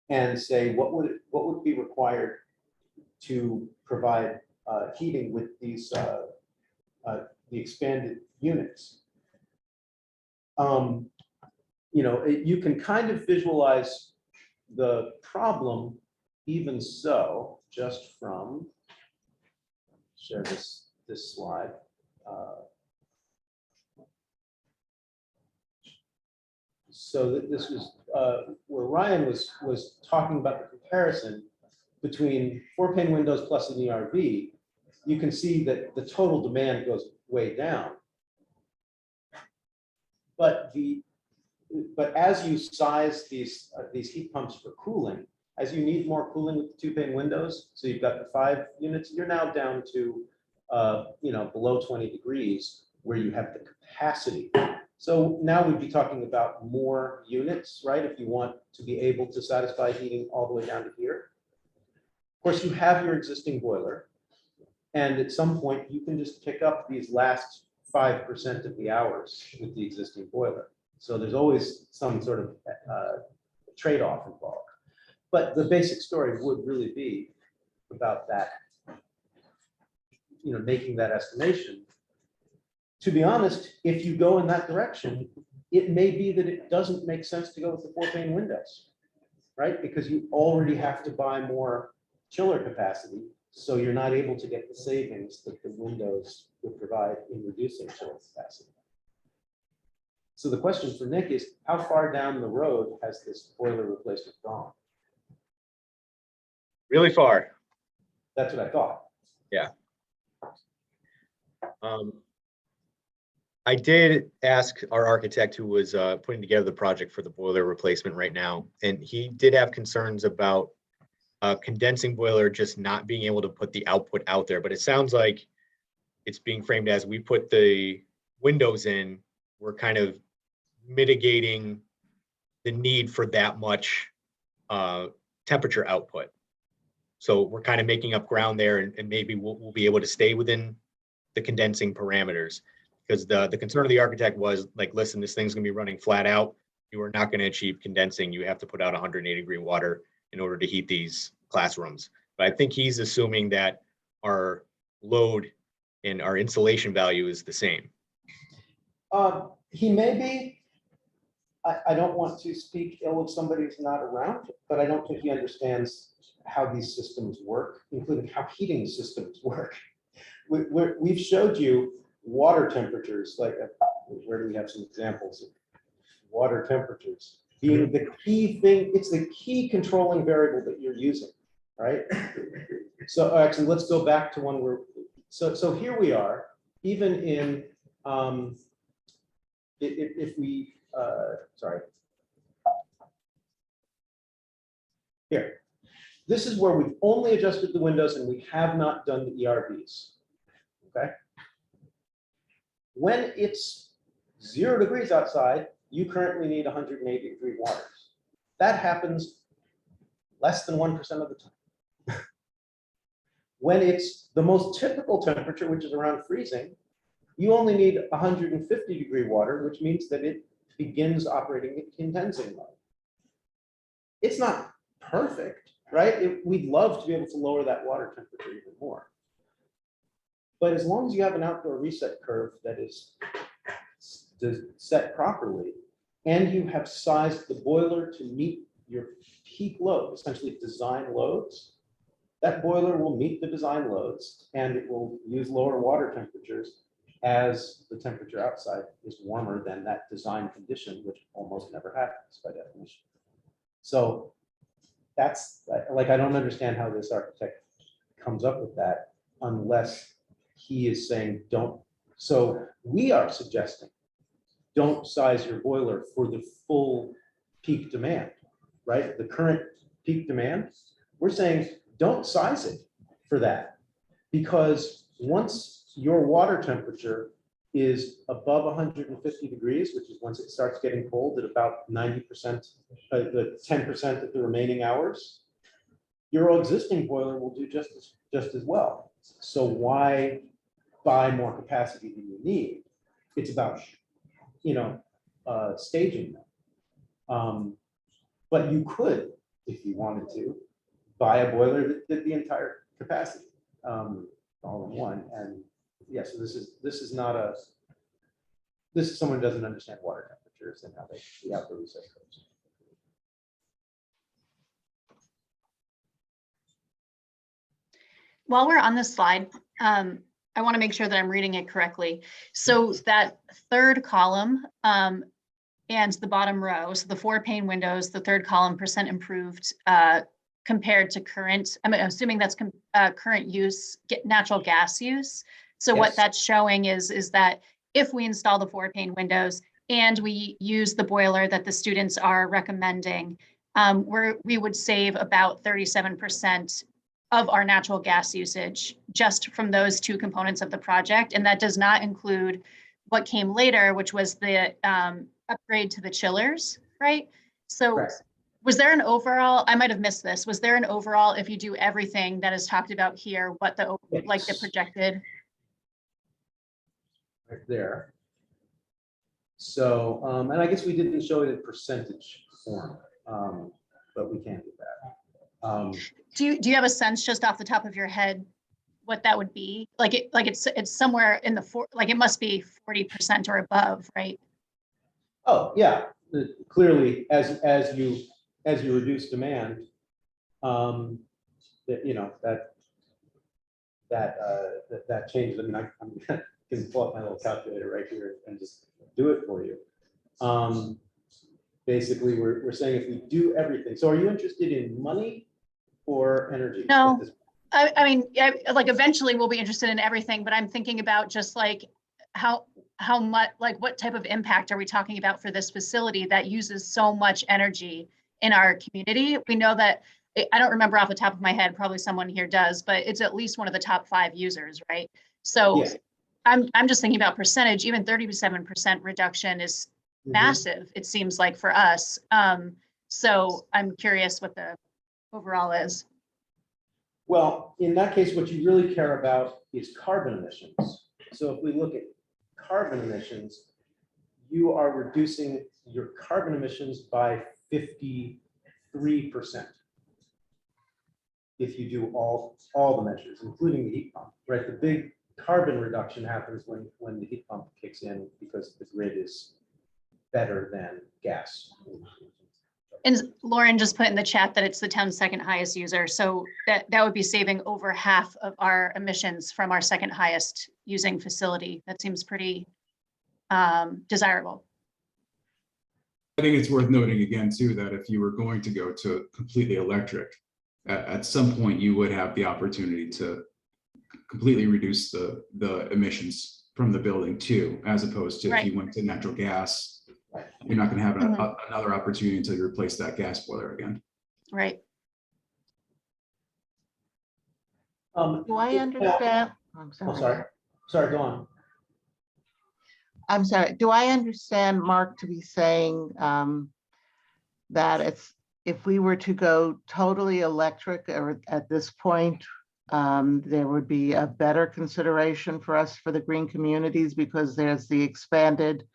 and say what would be required to provide heating with these the expanded units. You can kind of visualize the problem even so, just from, share this slide. So this was where Ryan was talking about the comparison between 4-pane windows plus an ERV. You can see that the total demand goes way down. But as you size these heat pumps for cooling, as you need more cooling with the 2-pane windows, so you've got the 5 units, you're now down to below 20 degrees where you have the capacity. So now we'd be talking about more units, right? If you want to be able to satisfy heating all the way down to here. Of course, you have your existing boiler, and at some point you can just pick up these last 5% of the hours with the existing boiler. So there's always some sort of trade-off involved. But the basic story would really be about that, making that estimation. To be honest, if you go in that direction, it may be that it doesn't make sense to go with the 4-pane windows, right? Because you already have to buy more chiller capacity, so you're not able to get the savings that the windows would provide in reducing chiller capacity. So the question for Nick is, how far down the road has this boiler replacement gone? Really far. That's what I thought. Yeah. I did ask our architect who was putting together the project for the boiler replacement right now, and he did have concerns about a condensing boiler just not being able to put the output out there. But it sounds like it's being framed as we put the windows in, we're kind of mitigating the need for that much temperature output. So we're kind of making up ground there, and maybe we'll be able to stay within the condensing parameters. Because the concern of the architect was like, listen, this thing's gonna be running flat out. You are not gonna achieve condensing. You have to put out 180-degree water in order to heat these classrooms. But I think he's assuming that our load and our insulation value is the same. He may be. I don't want to speak ill of somebody who's not around, but I don't think he understands how these systems work, including how heating systems work. We've showed you water temperatures, like where do we have some examples of water temperatures being the key thing? It's the key controlling variable that you're using, right? So actually, let's go back to one where, so here we are, even in, if we, sorry. Here, this is where we've only adjusted the windows and we have not done the ERVs, okay? When it's 0 degrees outside, you currently need 180-degree waters. That happens less than 1% of the time. When it's the most typical temperature, which is around freezing, you only need 150-degree water, which means that it begins operating at condensing mode. It's not perfect, right? We'd love to be able to lower that water temperature even more. But as long as you have an outdoor reset curve that is set properly, and you have sized the boiler to meet your peak load, essentially design loads, that boiler will meet the design loads and it will use lower water temperatures as the temperature outside is warmer than that design condition, which almost never happens by definition. So that's like, I don't understand how this architect comes up with that unless he is saying, don't. So we are suggesting, don't size your boiler for the full peak demand, right? The current peak demand, we're saying, don't size it for that. Because once your water temperature is above 150 degrees, which is once it starts getting cold at about 90%, the 10% of the remaining hours, your existing boiler will do just as well. So why buy more capacity than you need? It's about, staging them. But you could, if you wanted to, buy a boiler that did the entire capacity, all in one. And yeah, so this is not a, this is someone who doesn't understand water temperatures and how the outdoor research goes. While we're on this slide, I want to make sure that I'm reading it correctly. So that third column and the bottom row, so the 4 pane windows, the third column percent improved compared to current, I'm assuming that's current use, natural gas use. So what Yes. that's showing is that if we install the 4 pane windows and we use the boiler that the students are recommending, we would save about 37% of our natural gas usage just from those 2 components of the project. And that does not include what came later, which was the upgrade to the chillers, right? So Correct. was there an overall, I might have missed this, was there an overall, if you do everything that is talked about here, what the, like the projected? Right there. So, and I guess we didn't show it in percentage form, but we can do that. Do you have a sense just off the top of your head what that would be? Like it's somewhere in the like it must be 40% or above, right? Oh, yeah, clearly, as you reduce demand, that changes. I mean, I can pull up my little calculator right here and just do it for you. Basically, we're saying if we do everything. So, are you interested in money or energy? No, I mean, like eventually we'll be interested in everything, but I'm thinking about just like how much, like what type of impact are we talking about for this facility that uses so much energy in our community? We know that, I don't remember off the top of my head, probably someone here does, but it's at least one of the top 5 users, right? So Yeah. I'm just thinking about percentage, even 37% reduction is massive, it seems like for us. So I'm curious what the overall is. Well, in that case, what you really care about is carbon emissions. So if we look at carbon emissions, you are reducing your carbon emissions by 53%. If you do all the measures, including the heat pump, right? The big carbon reduction happens when the heat pump kicks in because the grid is better than gas. And Lauren just put in the chat that it's the 10th second highest user. So that would be saving over half of our emissions from our second highest using facility. That seems pretty desirable. I think it's worth noting again too, that if you were going to go to completely electric, at some point you would have the opportunity to completely reduce the emissions from the building too, as opposed to if you went to natural gas. You're not going to have another opportunity until you replace that gas boiler again. Right. Do I understand? I'm Oh, sorry. sorry, go on. I'm sorry. Do I understand Mark to be saying that if we were to go totally electric or at this point, there would be a better consideration for us for the green communities because there's the expanded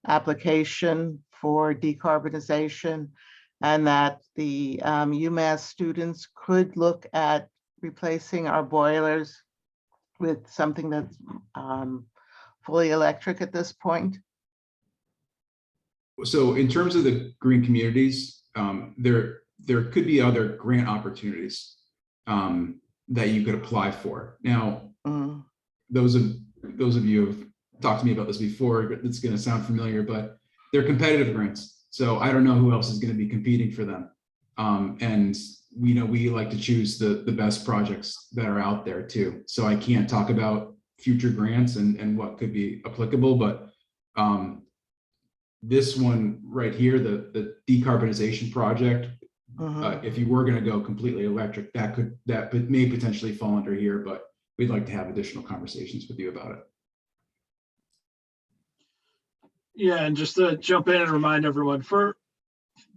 application for decarbonization, and that the UMass students could look at replacing our boilers with something that's fully electric at this point? So in terms of the green communities, there could be other grant opportunities that you could apply for. Now, those of you who have talked to me about this before, it's going to sound familiar, but they're competitive grants. So I don't know who else is going to be competing for them. And we like to choose the best projects that are out there too. So I can't talk about future grants and what could be applicable, but this one right here, the decarbonization project, if you were going to go completely electric, that may potentially fall under here, but we'd like to have additional conversations with you about it. Yeah, and just to jump in and remind everyone, for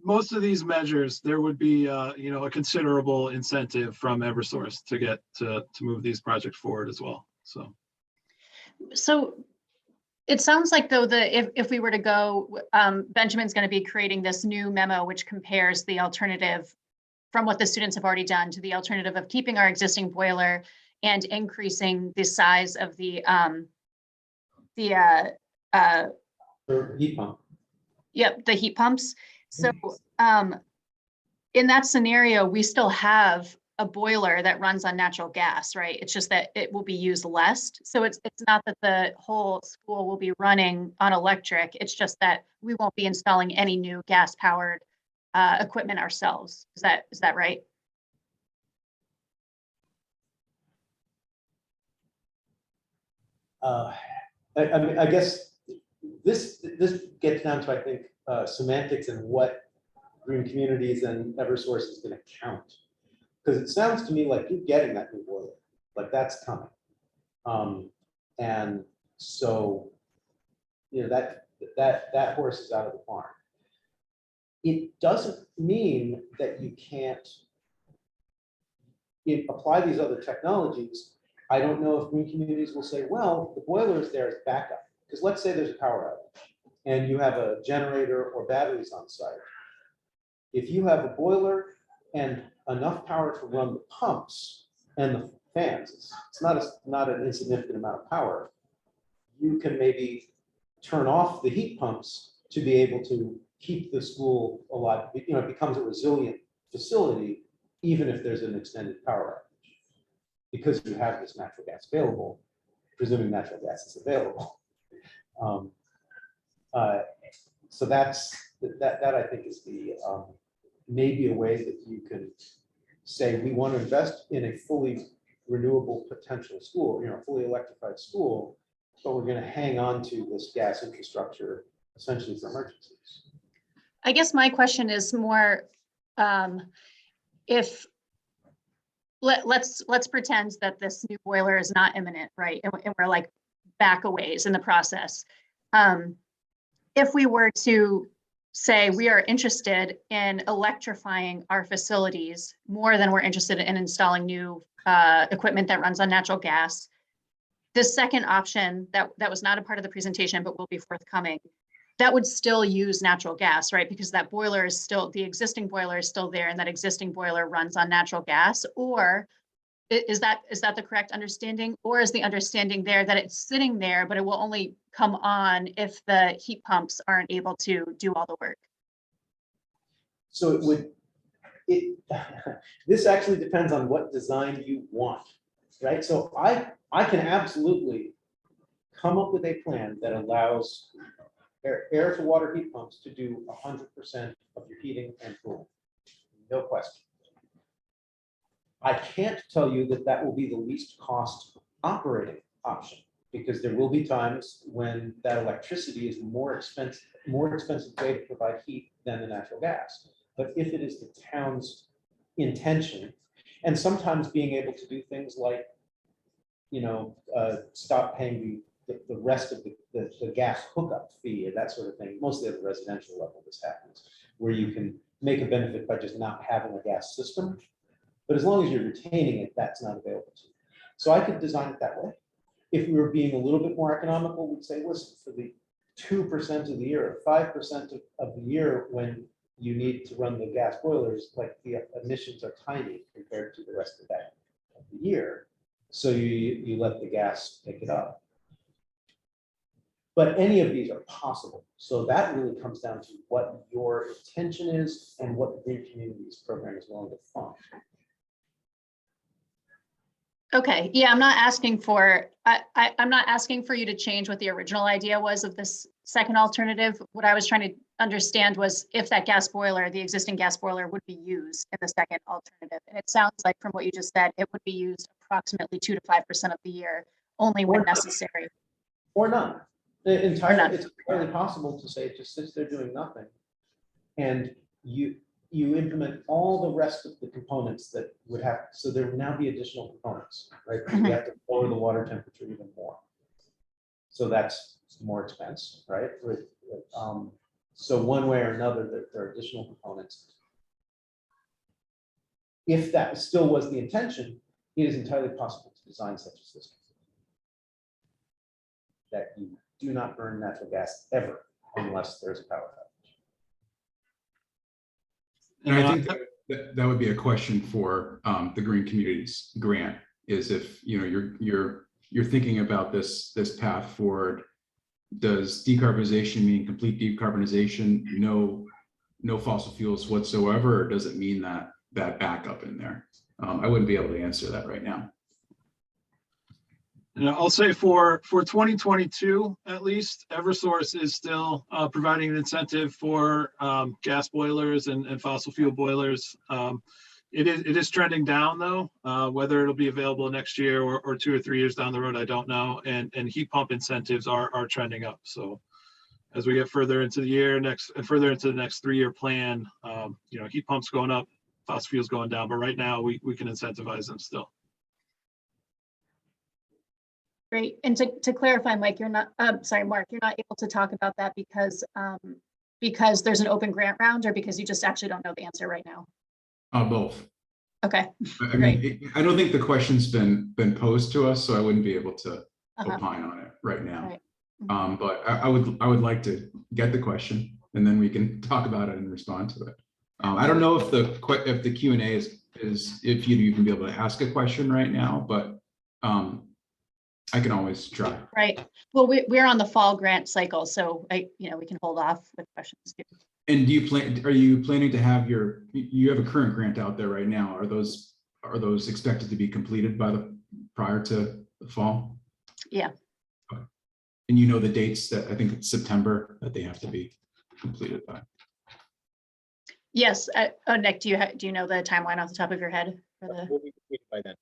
most of these measures, there would be, a considerable incentive from Eversource to get to move these projects forward as well. So it sounds like though if we were to go, Benjamin's going to be creating this new memo which compares the alternative from what the students have already done to the alternative of keeping our existing boiler and increasing the size of the Heat pump. Yep, the heat pumps. So in that scenario, we still have a boiler that runs on natural gas, right? It's just that it will be used less. So it's not that the whole school will be running on electric. It's just that we won't be installing any new gas powered equipment ourselves. Is that right? I mean, I guess this gets down to, I think, semantics and what green communities and Eversource is going to count. Because it sounds to me like you're getting that new boiler, like that's coming. And so, that horse is out of the barn. It doesn't mean that you can't apply these other technologies. I don't know if green communities will say, well, the boiler is there as backup. Because let's say there's a power outage and you have a generator or batteries on site. If you have a boiler and enough power to run the pumps and the fans, it's not an insignificant amount of power, you can maybe turn off the heat pumps to be able to keep the school alive. It becomes a resilient facility, even if there's an extended power outage, because you have this natural gas available, presuming natural gas is available. So that I think is the maybe a way that you can say we want to invest in a fully renewable potential school, fully electrified school, but we're going to hang on to this gas infrastructure essentially for emergencies. I guess my question is more, if let's pretend that this new boiler is not imminent, right? And we're like back a ways in the process. If we were to say we are interested in electrifying our facilities more than we're interested in installing new equipment that runs on natural gas, the second option that was not a part of the presentation but will be forthcoming, that would still use natural gas, right? Because that boiler is still, the existing boiler is still there and that existing boiler runs on natural gas. Or is that the correct understanding? Or is the understanding there that it's sitting there, but it will only come on if the heat pumps aren't able to do all the work? So this actually depends on what design you want, right? So I can absolutely come up with a plan that allows air to water heat pumps to do 100% of your heating and cooling, no question. I can't tell you that that will be the least cost operating option, because there will be times when that electricity is more expensive way to provide heat than the natural gas. But if it is the town's intention, and sometimes being able to do things like, stop paying the rest of the gas hookup fee and that sort of thing, mostly at the residential level this happens, where you can make a benefit by just not having a gas system. But as long as you're retaining it, that's not available to you. So I could design it that way. If we were being a little bit more economical, we'd say, listen, for the 2% of the year, or 5% of the year when you need to run the gas boilers, like the emissions are tiny compared to the rest of the year. So you let the gas pick it up. But any of these are possible. So that really comes down to what your intention is and what the Green Communities program is willing to fund. Okay, yeah, I'm not asking for you to change what the original idea was of this second alternative. What I was trying to understand was if that gas boiler, the existing gas boiler, would be used in the second alternative. And it sounds like from what you just said, it would be used approximately 2 to 5% of the year, only when Or- necessary. Or none. It's none. entirely possible to say it just sits there doing nothing. And you implement all the rest of the components that would have, so there would now be additional components, right? Mhm. You have to lower the water temperature even more. So that's more expense, right? So one way or another, there are additional components. If that still was the intention, it is entirely possible to design such a system that you do not burn natural gas ever unless there's a power outage. And I think that would be a question for the Green Communities grant, is if, you know, you're thinking about this path forward, does decarbonization mean complete decarbonization, no fossil fuels whatsoever, or does it mean that backup in there? I wouldn't be able to answer that right now. And I'll say for 2022, at least, Eversource is still providing an incentive for gas boilers and fossil fuel boilers. It is trending down though. Whether it'll be available next year or 2 or 3 years down the road, I don't know. And heat pump incentives are trending up. So as we get further into the year and further into the next 3-year plan, you know, heat pumps going up, fossil fuels going down. But right now we can incentivize them still. Great. And to clarify, Mike, you're not, sorry, Mark, you're not able to talk about that because there's an open grant round, or because you just actually don't know the answer right now? Both. Okay. I mean, I don't think the question's been posed to us, so I wouldn't be able to Uh-huh. opine on it right now. Right. Mhm. But I would like to get the question, and then we can talk about it and respond to it. I don't know if the Q&A is if you can be able to ask a question right now, but I can always try. Right. Well, we're on the fall grant cycle, so we can hold off with questions too. And are you planning to have you have a current grant out there right now? Are those expected to be completed prior to the fall? Yeah. Okay. And you know the dates that I think it's September that they have to be completed by? Yes. Nick, do you know the timeline off the top of your head for the? We'll be completed by then.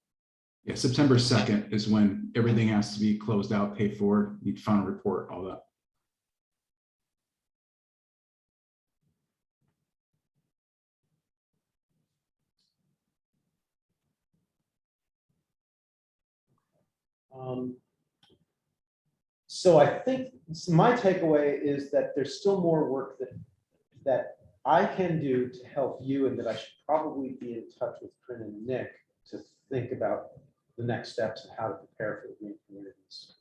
Yeah, September 2nd is when everything has to be closed out, paid for, need final report, all that. So I think my takeaway is that there's still more work that I can do to help you, and that I should probably be in touch with Corinne and Nick to think about the next steps and how to prepare for the Green Communities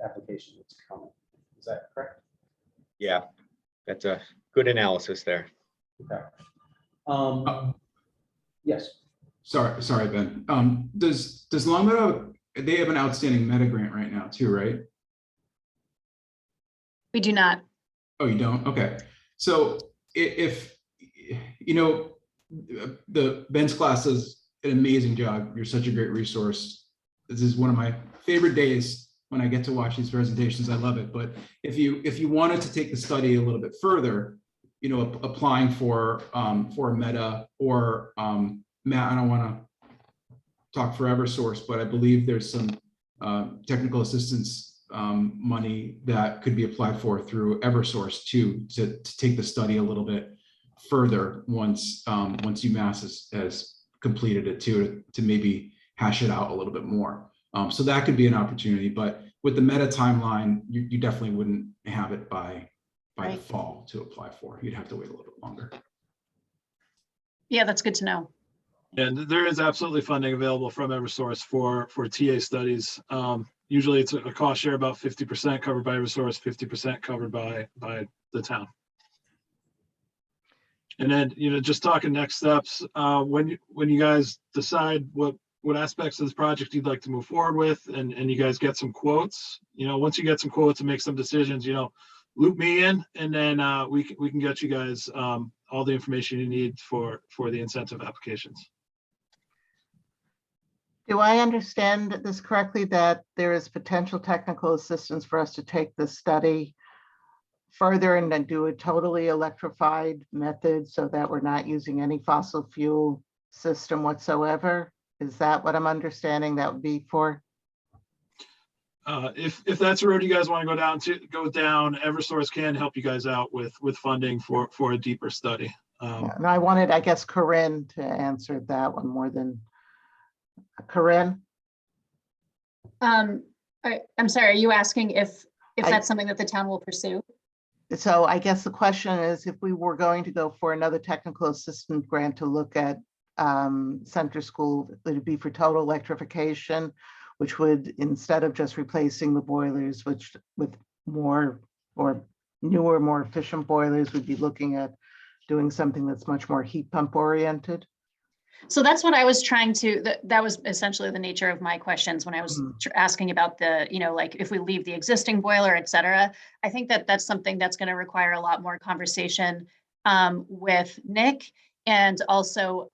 application that's coming. Is that correct? Yeah, that's a good analysis there. Okay. Yes. Sorry, Ben. Does Longmeadow, they have an outstanding meta grant right now too, right? We do not. Oh, you don't? Okay. So if you know, the Ben's class does an amazing job. You're such a great resource. This is one of my favorite days when I get to watch these presentations. I love it. But if you wanted to take the study a little bit further, you know, applying for a meta or Matt, I don't want to talk for Eversource, but I believe there's some technical assistance money that could be applied for through Eversource too, to take the study a little bit further once UMass has completed it too, to maybe hash it out a little bit more. So that could be an opportunity, but with the meta timeline, you definitely wouldn't have it by the fall to apply for. You'd have to wait a little bit longer. Yeah, that's good to know. And there is absolutely funding available from Eversource for TA studies. Usually it's a cost share about 50% covered by Eversource, 50% covered by the town. And then, you know, just talking next steps, when you guys decide what aspects of this project you'd like to move forward with, and you guys get some quotes, you know, once you get some quotes and make some decisions, you know, loop me in, and then we can get you guys all the information you need for the incentive applications. Do I understand this correctly, that there is potential technical assistance for us to take this study further and then do a totally electrified method so that we're not using any fossil fuel system whatsoever? Is that what I'm understanding that would be for? if that's the road you guys want to go down, Eversource can help you guys out with funding for a deeper study. And I wanted, I guess, Corinne to answer that one more than Corinne. I'm sorry, are you asking if I- that's something that the town will pursue? So I guess the question is, if we were going to go for another technical assistant grant to look at center school, would it be for total electrification, which would, instead of just replacing the boilers, which with more or newer, more efficient boilers, we'd be looking at doing something that's much more heat pump oriented? So that's what I was trying to, that was essentially the nature of my questions when I was asking about the, like if we leave the existing boiler, et cetera. I think that that's something that's going to require a lot more conversation with Nick and also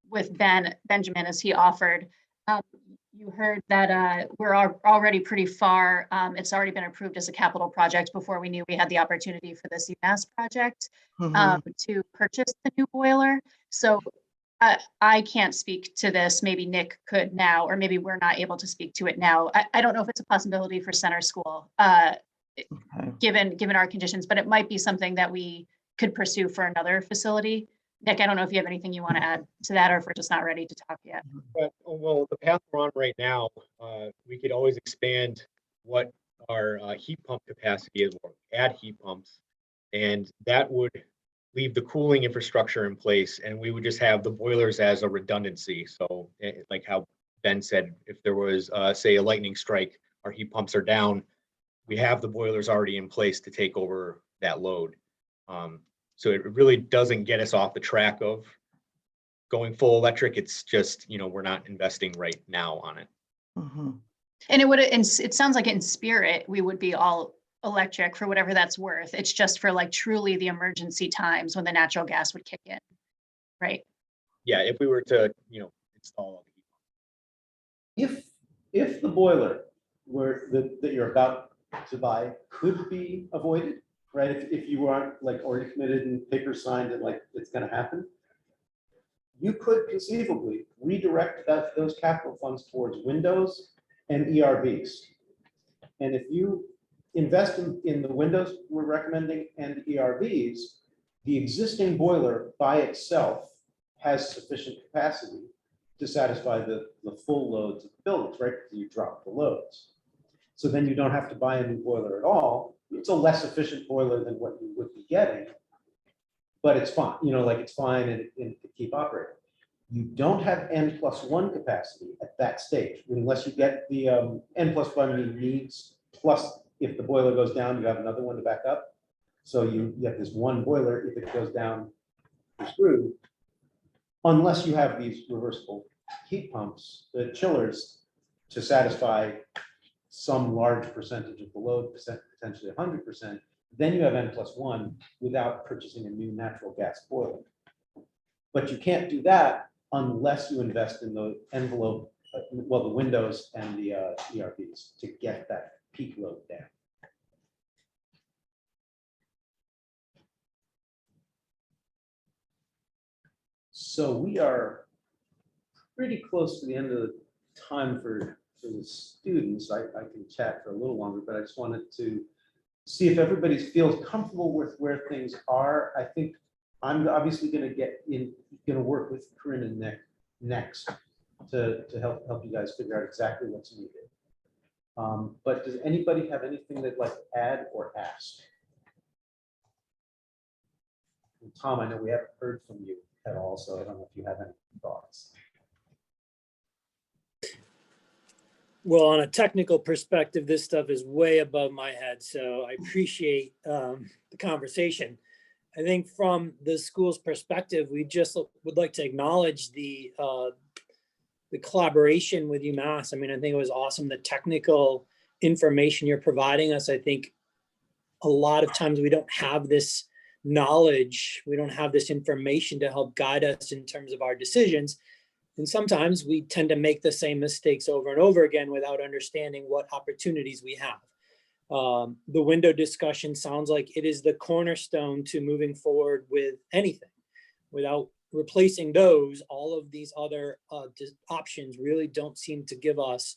with Benjamin, as he offered. You heard that we're already pretty far. It's already been approved as a capital project before we knew we had the opportunity for this UMass project to purchase the new boiler. So I can't speak to this. Maybe Nick could now, or maybe we're not able to speak to it now. I don't know if it's a possibility for center school, given our conditions, but it might be something that we could pursue for another facility. Nick, I don't know if you have anything you want to add to that, or if we're just not ready to talk yet. But, well, the path we're on right now, we could always expand what our heat pump capacity is, or add heat pumps, and that would leave the cooling infrastructure in place, and we would just have the boilers as a redundancy. So like how Ben said, if there was, say, a lightning strike, our heat pumps are down, we have the boilers already in place to take over that load. So it really doesn't get us off the track of going full electric. It's just, we're not investing right now on it. And it sounds like in spirit, we would be all electric for whatever that's worth. It's just for like truly the emergency times when the natural gas would kick in, right? Yeah, if we were to, install the heat pump. If the boiler that you're about to buy could be avoided, right? If you aren't like already committed and paper signed and like it's going to happen, you could conceivably redirect those capital funds towards windows and ERVs. And if you invest in the windows we're recommending and the ERVs, the existing boiler by itself has sufficient capacity to satisfy the full loads of the buildings, right? Because you drop the loads. So then you don't have to buy a new boiler at all. It's a less efficient boiler than what you would be getting, but it's fine, it's fine and it can keep operating. You don't have N+1 capacity at that stage, unless you get the N+1 needs, plus if the boiler goes down, you have another one to back up. So you have this one boiler, if it goes down, you're screwed. Unless you have these reversible heat pumps, the chillers, to satisfy some large percentage of the load, potentially 100%, then you have N+1 without purchasing a new natural gas boiler. But you can't do that unless you invest in the envelope, the windows and the ERVs to get that peak load down. So we are pretty close to the end of the time for the students. I can chat for a little longer, but I just wanted to see if everybody feels comfortable with where things are. I think I'm obviously going to work with Corinne and Nick next to help you guys figure out exactly what's needed. But does anybody have anything they'd like to add or ask? And Tom, I know we haven't heard from you at all, so I don't know if you have any thoughts. Well, on a technical perspective, this stuff is way above my head, so I appreciate the conversation. I think from the school's perspective, we just would like to acknowledge the collaboration with UMass. I mean, I think it was awesome, the technical information you're providing us. I think a lot of times we don't have this knowledge, we don't have this information to help guide us in terms of our decisions. And sometimes we tend to make the same mistakes over and over again without understanding what opportunities we have. The window discussion sounds like it is the cornerstone to moving forward with anything. Without replacing those, all of these other options really don't seem to give us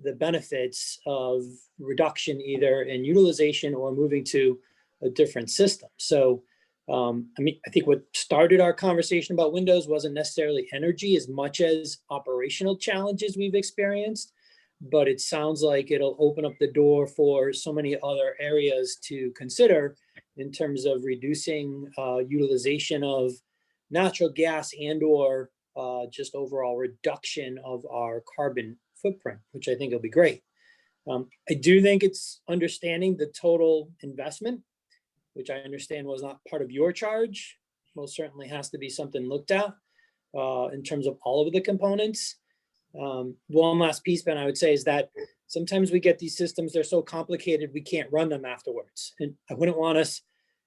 the benefits of reduction either in utilization or moving to a different system. So, I mean, I think what started our conversation about windows wasn't necessarily energy as much as operational challenges we've experienced, but it sounds like it'll open up the door for so many other areas to consider in terms of reducing utilization of natural gas and or just overall reduction of our carbon footprint, which I think will be great. I do think it's understanding the total investment, which I understand was not part of your charge. Most certainly has to be something looked at in terms of all of the components. One last piece, Ben, I would say is that sometimes we get these systems, they're so complicated, we can't run them afterwards. And I wouldn't want us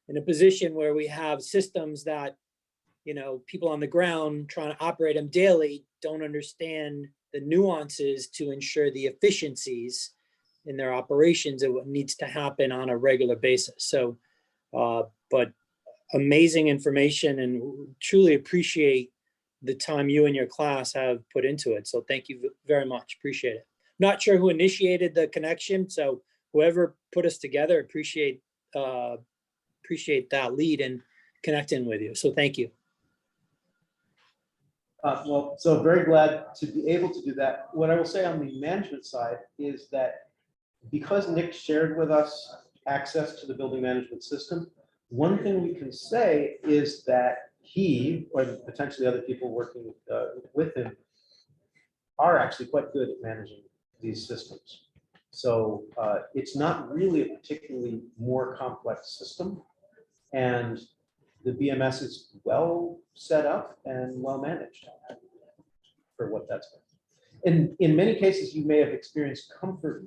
in a position where we have systems that, you know, people on the ground trying to operate them daily don't understand the nuances to ensure the efficiencies in their operations and what needs to happen on a regular basis. So, but amazing information, and truly appreciate the time you and your class have put into it. So thank you very much. Appreciate it. Not sure who initiated the connection, so whoever put us together, appreciate that lead and connecting with you. So thank you. Well, so very glad to be able to do that. What I will say on the management side is that because Nick shared with us access to the building management system, one thing we can say is that he, or potentially other people working with him, are actually quite good at managing these systems. So it's not really a particularly more complex system. And the BMS is well set up and well managed for what that's been. And in many cases, you may have experienced comfort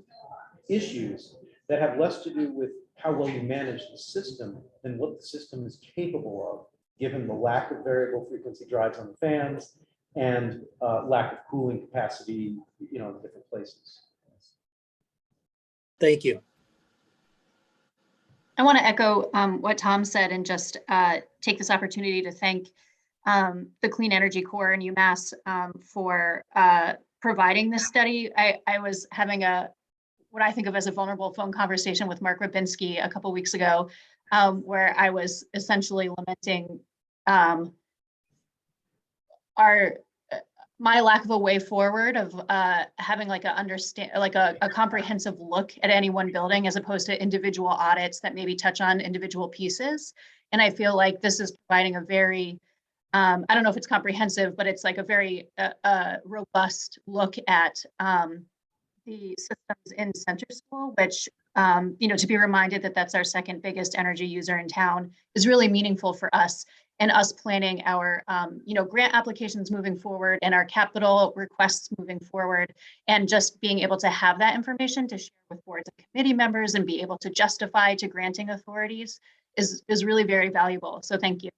issues that have less to do with how well you manage the system than what the system is capable of, given the lack of variable frequency drives on the fans and lack of cooling capacity, you know, in different places. Thank you. I want to echo what Tom said and just take this opportunity to thank the Clean Energy Corps and UMass for providing this study. I was having what I think of as a vulnerable phone conversation with Mark Rabinski a couple of weeks ago, where I was essentially lamenting my lack of a way forward of having like a comprehensive look at any one building as opposed to individual audits that maybe touch on individual pieces. And I feel like this is providing a very, I don't know if it's comprehensive, but it's like a very robust look at the systems in Center School, which, you know, to be reminded that that's our second biggest energy user in town is really meaningful for us and us planning our, you know, grant applications moving forward and our capital requests moving forward, and just being able to have that information to share with boards and committee members and be able to justify to granting authorities is really very valuable. So thank you.